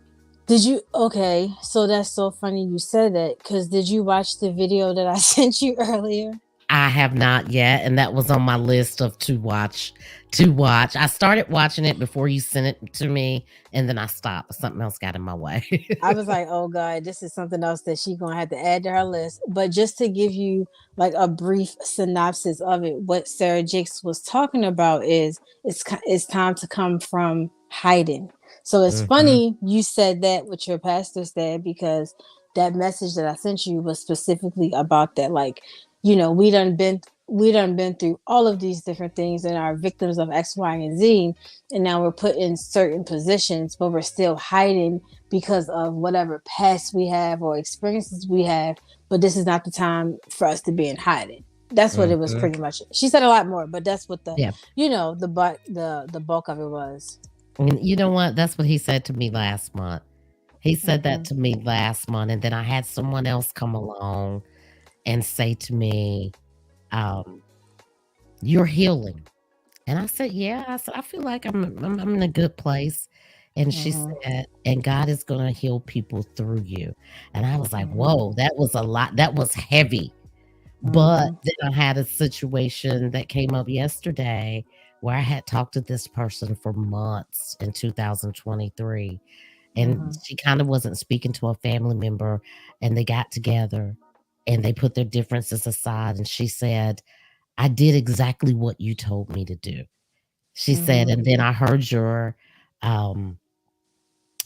okay, so that's so funny you said that, cuz did you watch the video that I sent you earlier? I have not yet, and that was on my list of to watch. I started watching it before you sent it to me, and then I stopped. Something else got in my way. I was like, oh God, this is something else that she's gonna have to add to her list. But just to give you like a brief synopsis of it, what Sarah Jakes was talking about is it's time to come from hiding. So it's Mhm. funny you said that what your pastor said, because that message that I sent you was specifically about that. Like, we done been through all of these different things and are victims of X, Y, and Z, and now we're put in certain positions, but we're still hiding because of whatever past we have or experiences we have. But this is not the time for us to be in hiding. That's what it was Mhm. pretty much. She said a lot more, but that's what the Yeah. the bulk of it was. And you know what? That's what he said to me last month. He said that Mm-hmm. to me last month, and then I had someone else come along and say to me, um, "You're healing." And I said, "Yeah." I said, "I feel like I'm in a good place." And she Mm-hmm. said, "And God is gonna heal people through you." And I was like, Mm-hmm. "Whoa, that was a lot. That was heavy." But Mm-hmm. then I had a situation that came up yesterday where I had talked to this person for months in 2023, and Mm-hmm. she kind of wasn't speaking to a family member, and they got together and they put their differences aside, and she said, "I did exactly what you told me to do." She said, Mm-hmm. "And then I heard um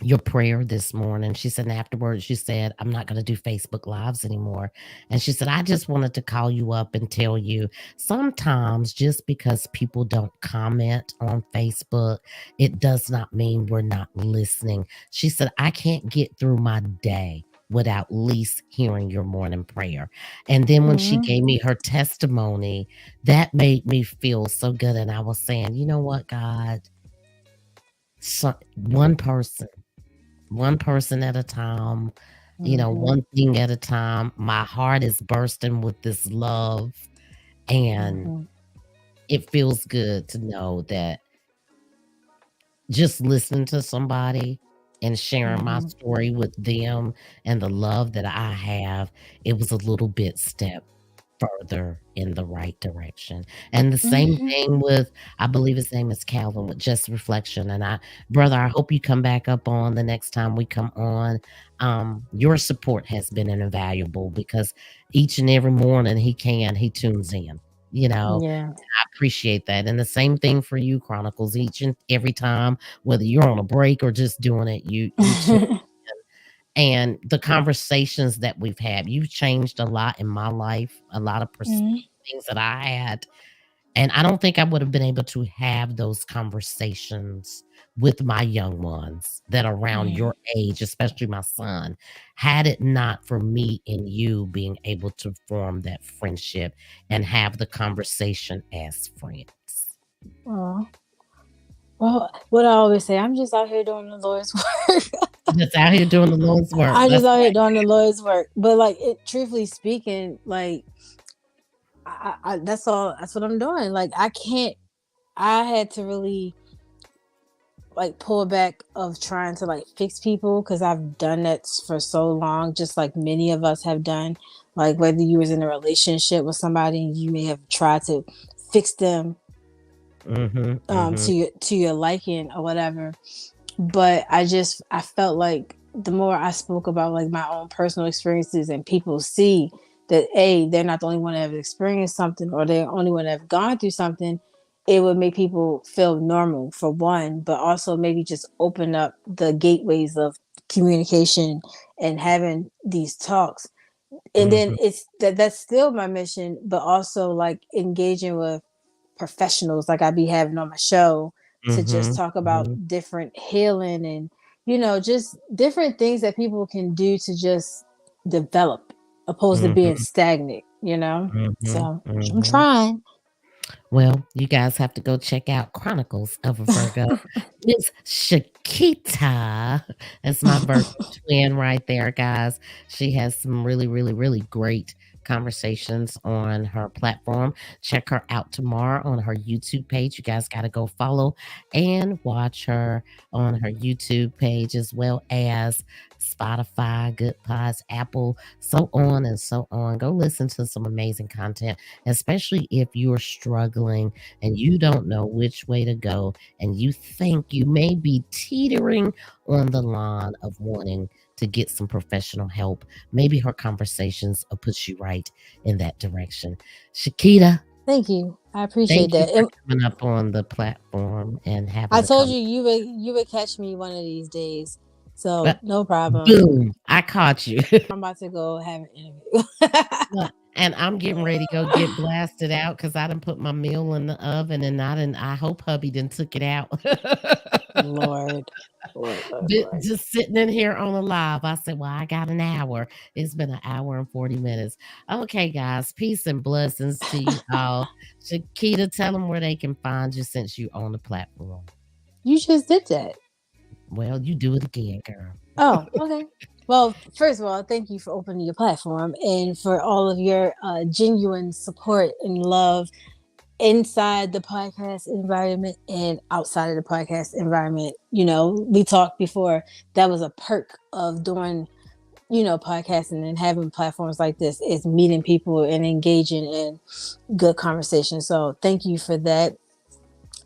your prayer this morning." She said, and afterwards, she said, "I'm not going to do Facebook Lives anymore." And she said, "I just wanted to call you up and tell you sometimes just because people don't comment on Facebook, it does not mean we're not listening." She said, "I can't get through my day without at least hearing your morning prayer." And then when she Mm-hmm. gave me her testimony, that made me feel so good. And I was saying, you know what, God? So, one person at a time, Mm-hmm. one thing at a time. My heart is bursting with this love, and Mm-hmm. it feels good to know that just listening to somebody and sharing my Mhm. story with them and the love that I have, it was a little bit step further in the right direction. And the same Mhm. thing with, I believe his name is Calvin with Just Reflection. And brother, I hope you come back up on the next time we come on. Your support has been invaluable because each and every morning he tunes in, you know. Yeah. I appreciate that. And the same thing for you, Chronicles, each and every time, whether you're on a break or just doing it, you tune, and the conversations that we've had. You've changed a lot in my life, a lot of Mhm. things that I had. And I don't think I would have been able to have those conversations with my young ones that are around Mhm. your age, especially my son, had it not for me and you being able to form that friendship and have the conversation as friends. Aw. Well, what I always say, I'm just out here doing the Lord's work. Just out here doing the Lord's work. I'm just That's out here right. doing the Lord's work. But like, truthfully speaking, like, that's all. That's what I'm doing. Like, I can't. I had to really like pull back of trying to like fix people because I've done that for so long, just like many of us have done. Like whether you was in a relationship with somebody and you may have tried to fix them Mhm, mhm, to your liking or whatever. But I felt like the more I spoke about like my own personal experiences and people see that they're not the only one that have experienced something or they're the only one that have gone through something, it would make people feel normal for one, but also maybe just open up the gateways of communication and having these talks. And then mhm, that's still my mission, but also like engaging with professionals like I be having on my show to just mhm, talk about mhm, different healing and just different things that people can do to just develop opposed to being mhm, stagnant. mhm, So I'm mhm. trying. Well, you guys have to go check out Chronicles of a Virgo. Miss Shakita, that's my Virgo twin right there, guys. She has some really, really, really great conversations on her platform. Check her out tomorrow on her YouTube page. You guys got to go follow and watch her on her YouTube page as well as Spotify, Good Pods, Apple, so on and so on. Go listen to some amazing content, especially if you're struggling and you don't know which way to go and you think you may be teetering on the line of wanting to get some professional help. Maybe her conversations will put you right in that direction. Shakita, Thank you. I appreciate thank you that. for And coming up on the platform and I having the told conversation. you you would catch me one of these days. So no problem. Boom, I caught you. I'm about to go have an interview. Look, and I'm getting ready to go get blasted out because I done put my meal in the oven and I hope hubby done took it out. Lord. Lord, Lord, Lord. Just sitting in here on a live. I said, well, I got an hour. It's been an hour and 40 minutes. Okay, guys, peace and blessings to you all. Shakita, tell them where they can find you since you on the platform. You just did that. Well, you do it again, girl. Oh, okay. Well, first of all, thank you for opening your platform and for all of your genuine support and love inside the podcast environment and outside of the podcast environment. We talked before, that was a perk of doing, podcasting and having platforms like this is meeting people and engaging in good conversation. So thank you for that.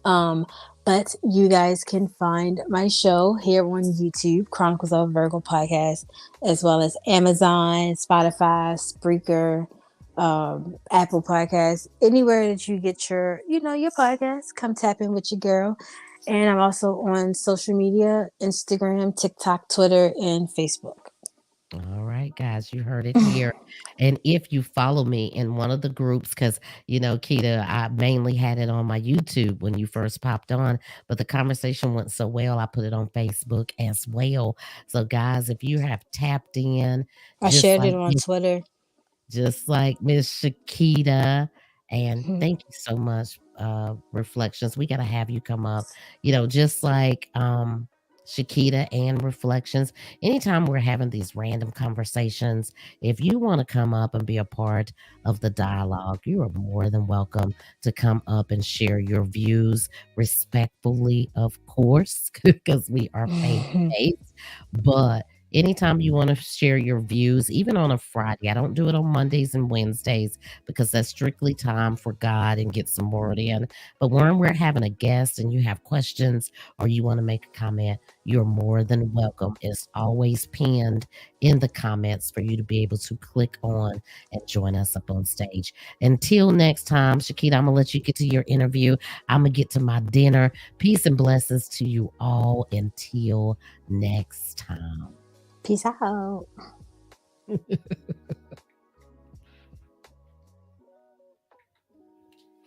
Um, but you guys can find my show here on YouTube, Chronicles of a Virgo Podcast, as well as Amazon, Spotify, Spreaker, Apple Podcasts, anywhere that you get your podcast. Come tap in with your girl. And I'm also on social media, Instagram, TikTok, Twitter, and Facebook. All right, guys, you heard it here. And if you follow me in one of the groups, because, Kita, I mainly had it on my YouTube when you first popped on, but the conversation went so well, I put it on Facebook as well. So, guys, if you have tapped in, I just shared it like on Twitter. Miss Shakita. And thank you so much, Reflections. We gotta have you come up. Just like Shakita and Reflections. Anytime we're having these random conversations, if you want to come up and be a part of the dialogue, you are more than welcome to come up and share your views respectfully, of course, because we are faith based. But anytime you want to share your views, even on a Friday, I don't do it on Mondays and Wednesdays because that's strictly time for God and get some word in. But when we're having a guest and you have questions or you want to make a comment, you're more than welcome. It's always pinned in the comments for you to be able to click on and join us up on stage. Until next time, Shakita, I'm going to let you get to your interview. I'm going to get to my dinner. Peace and blessings to you all until next time. Peace out.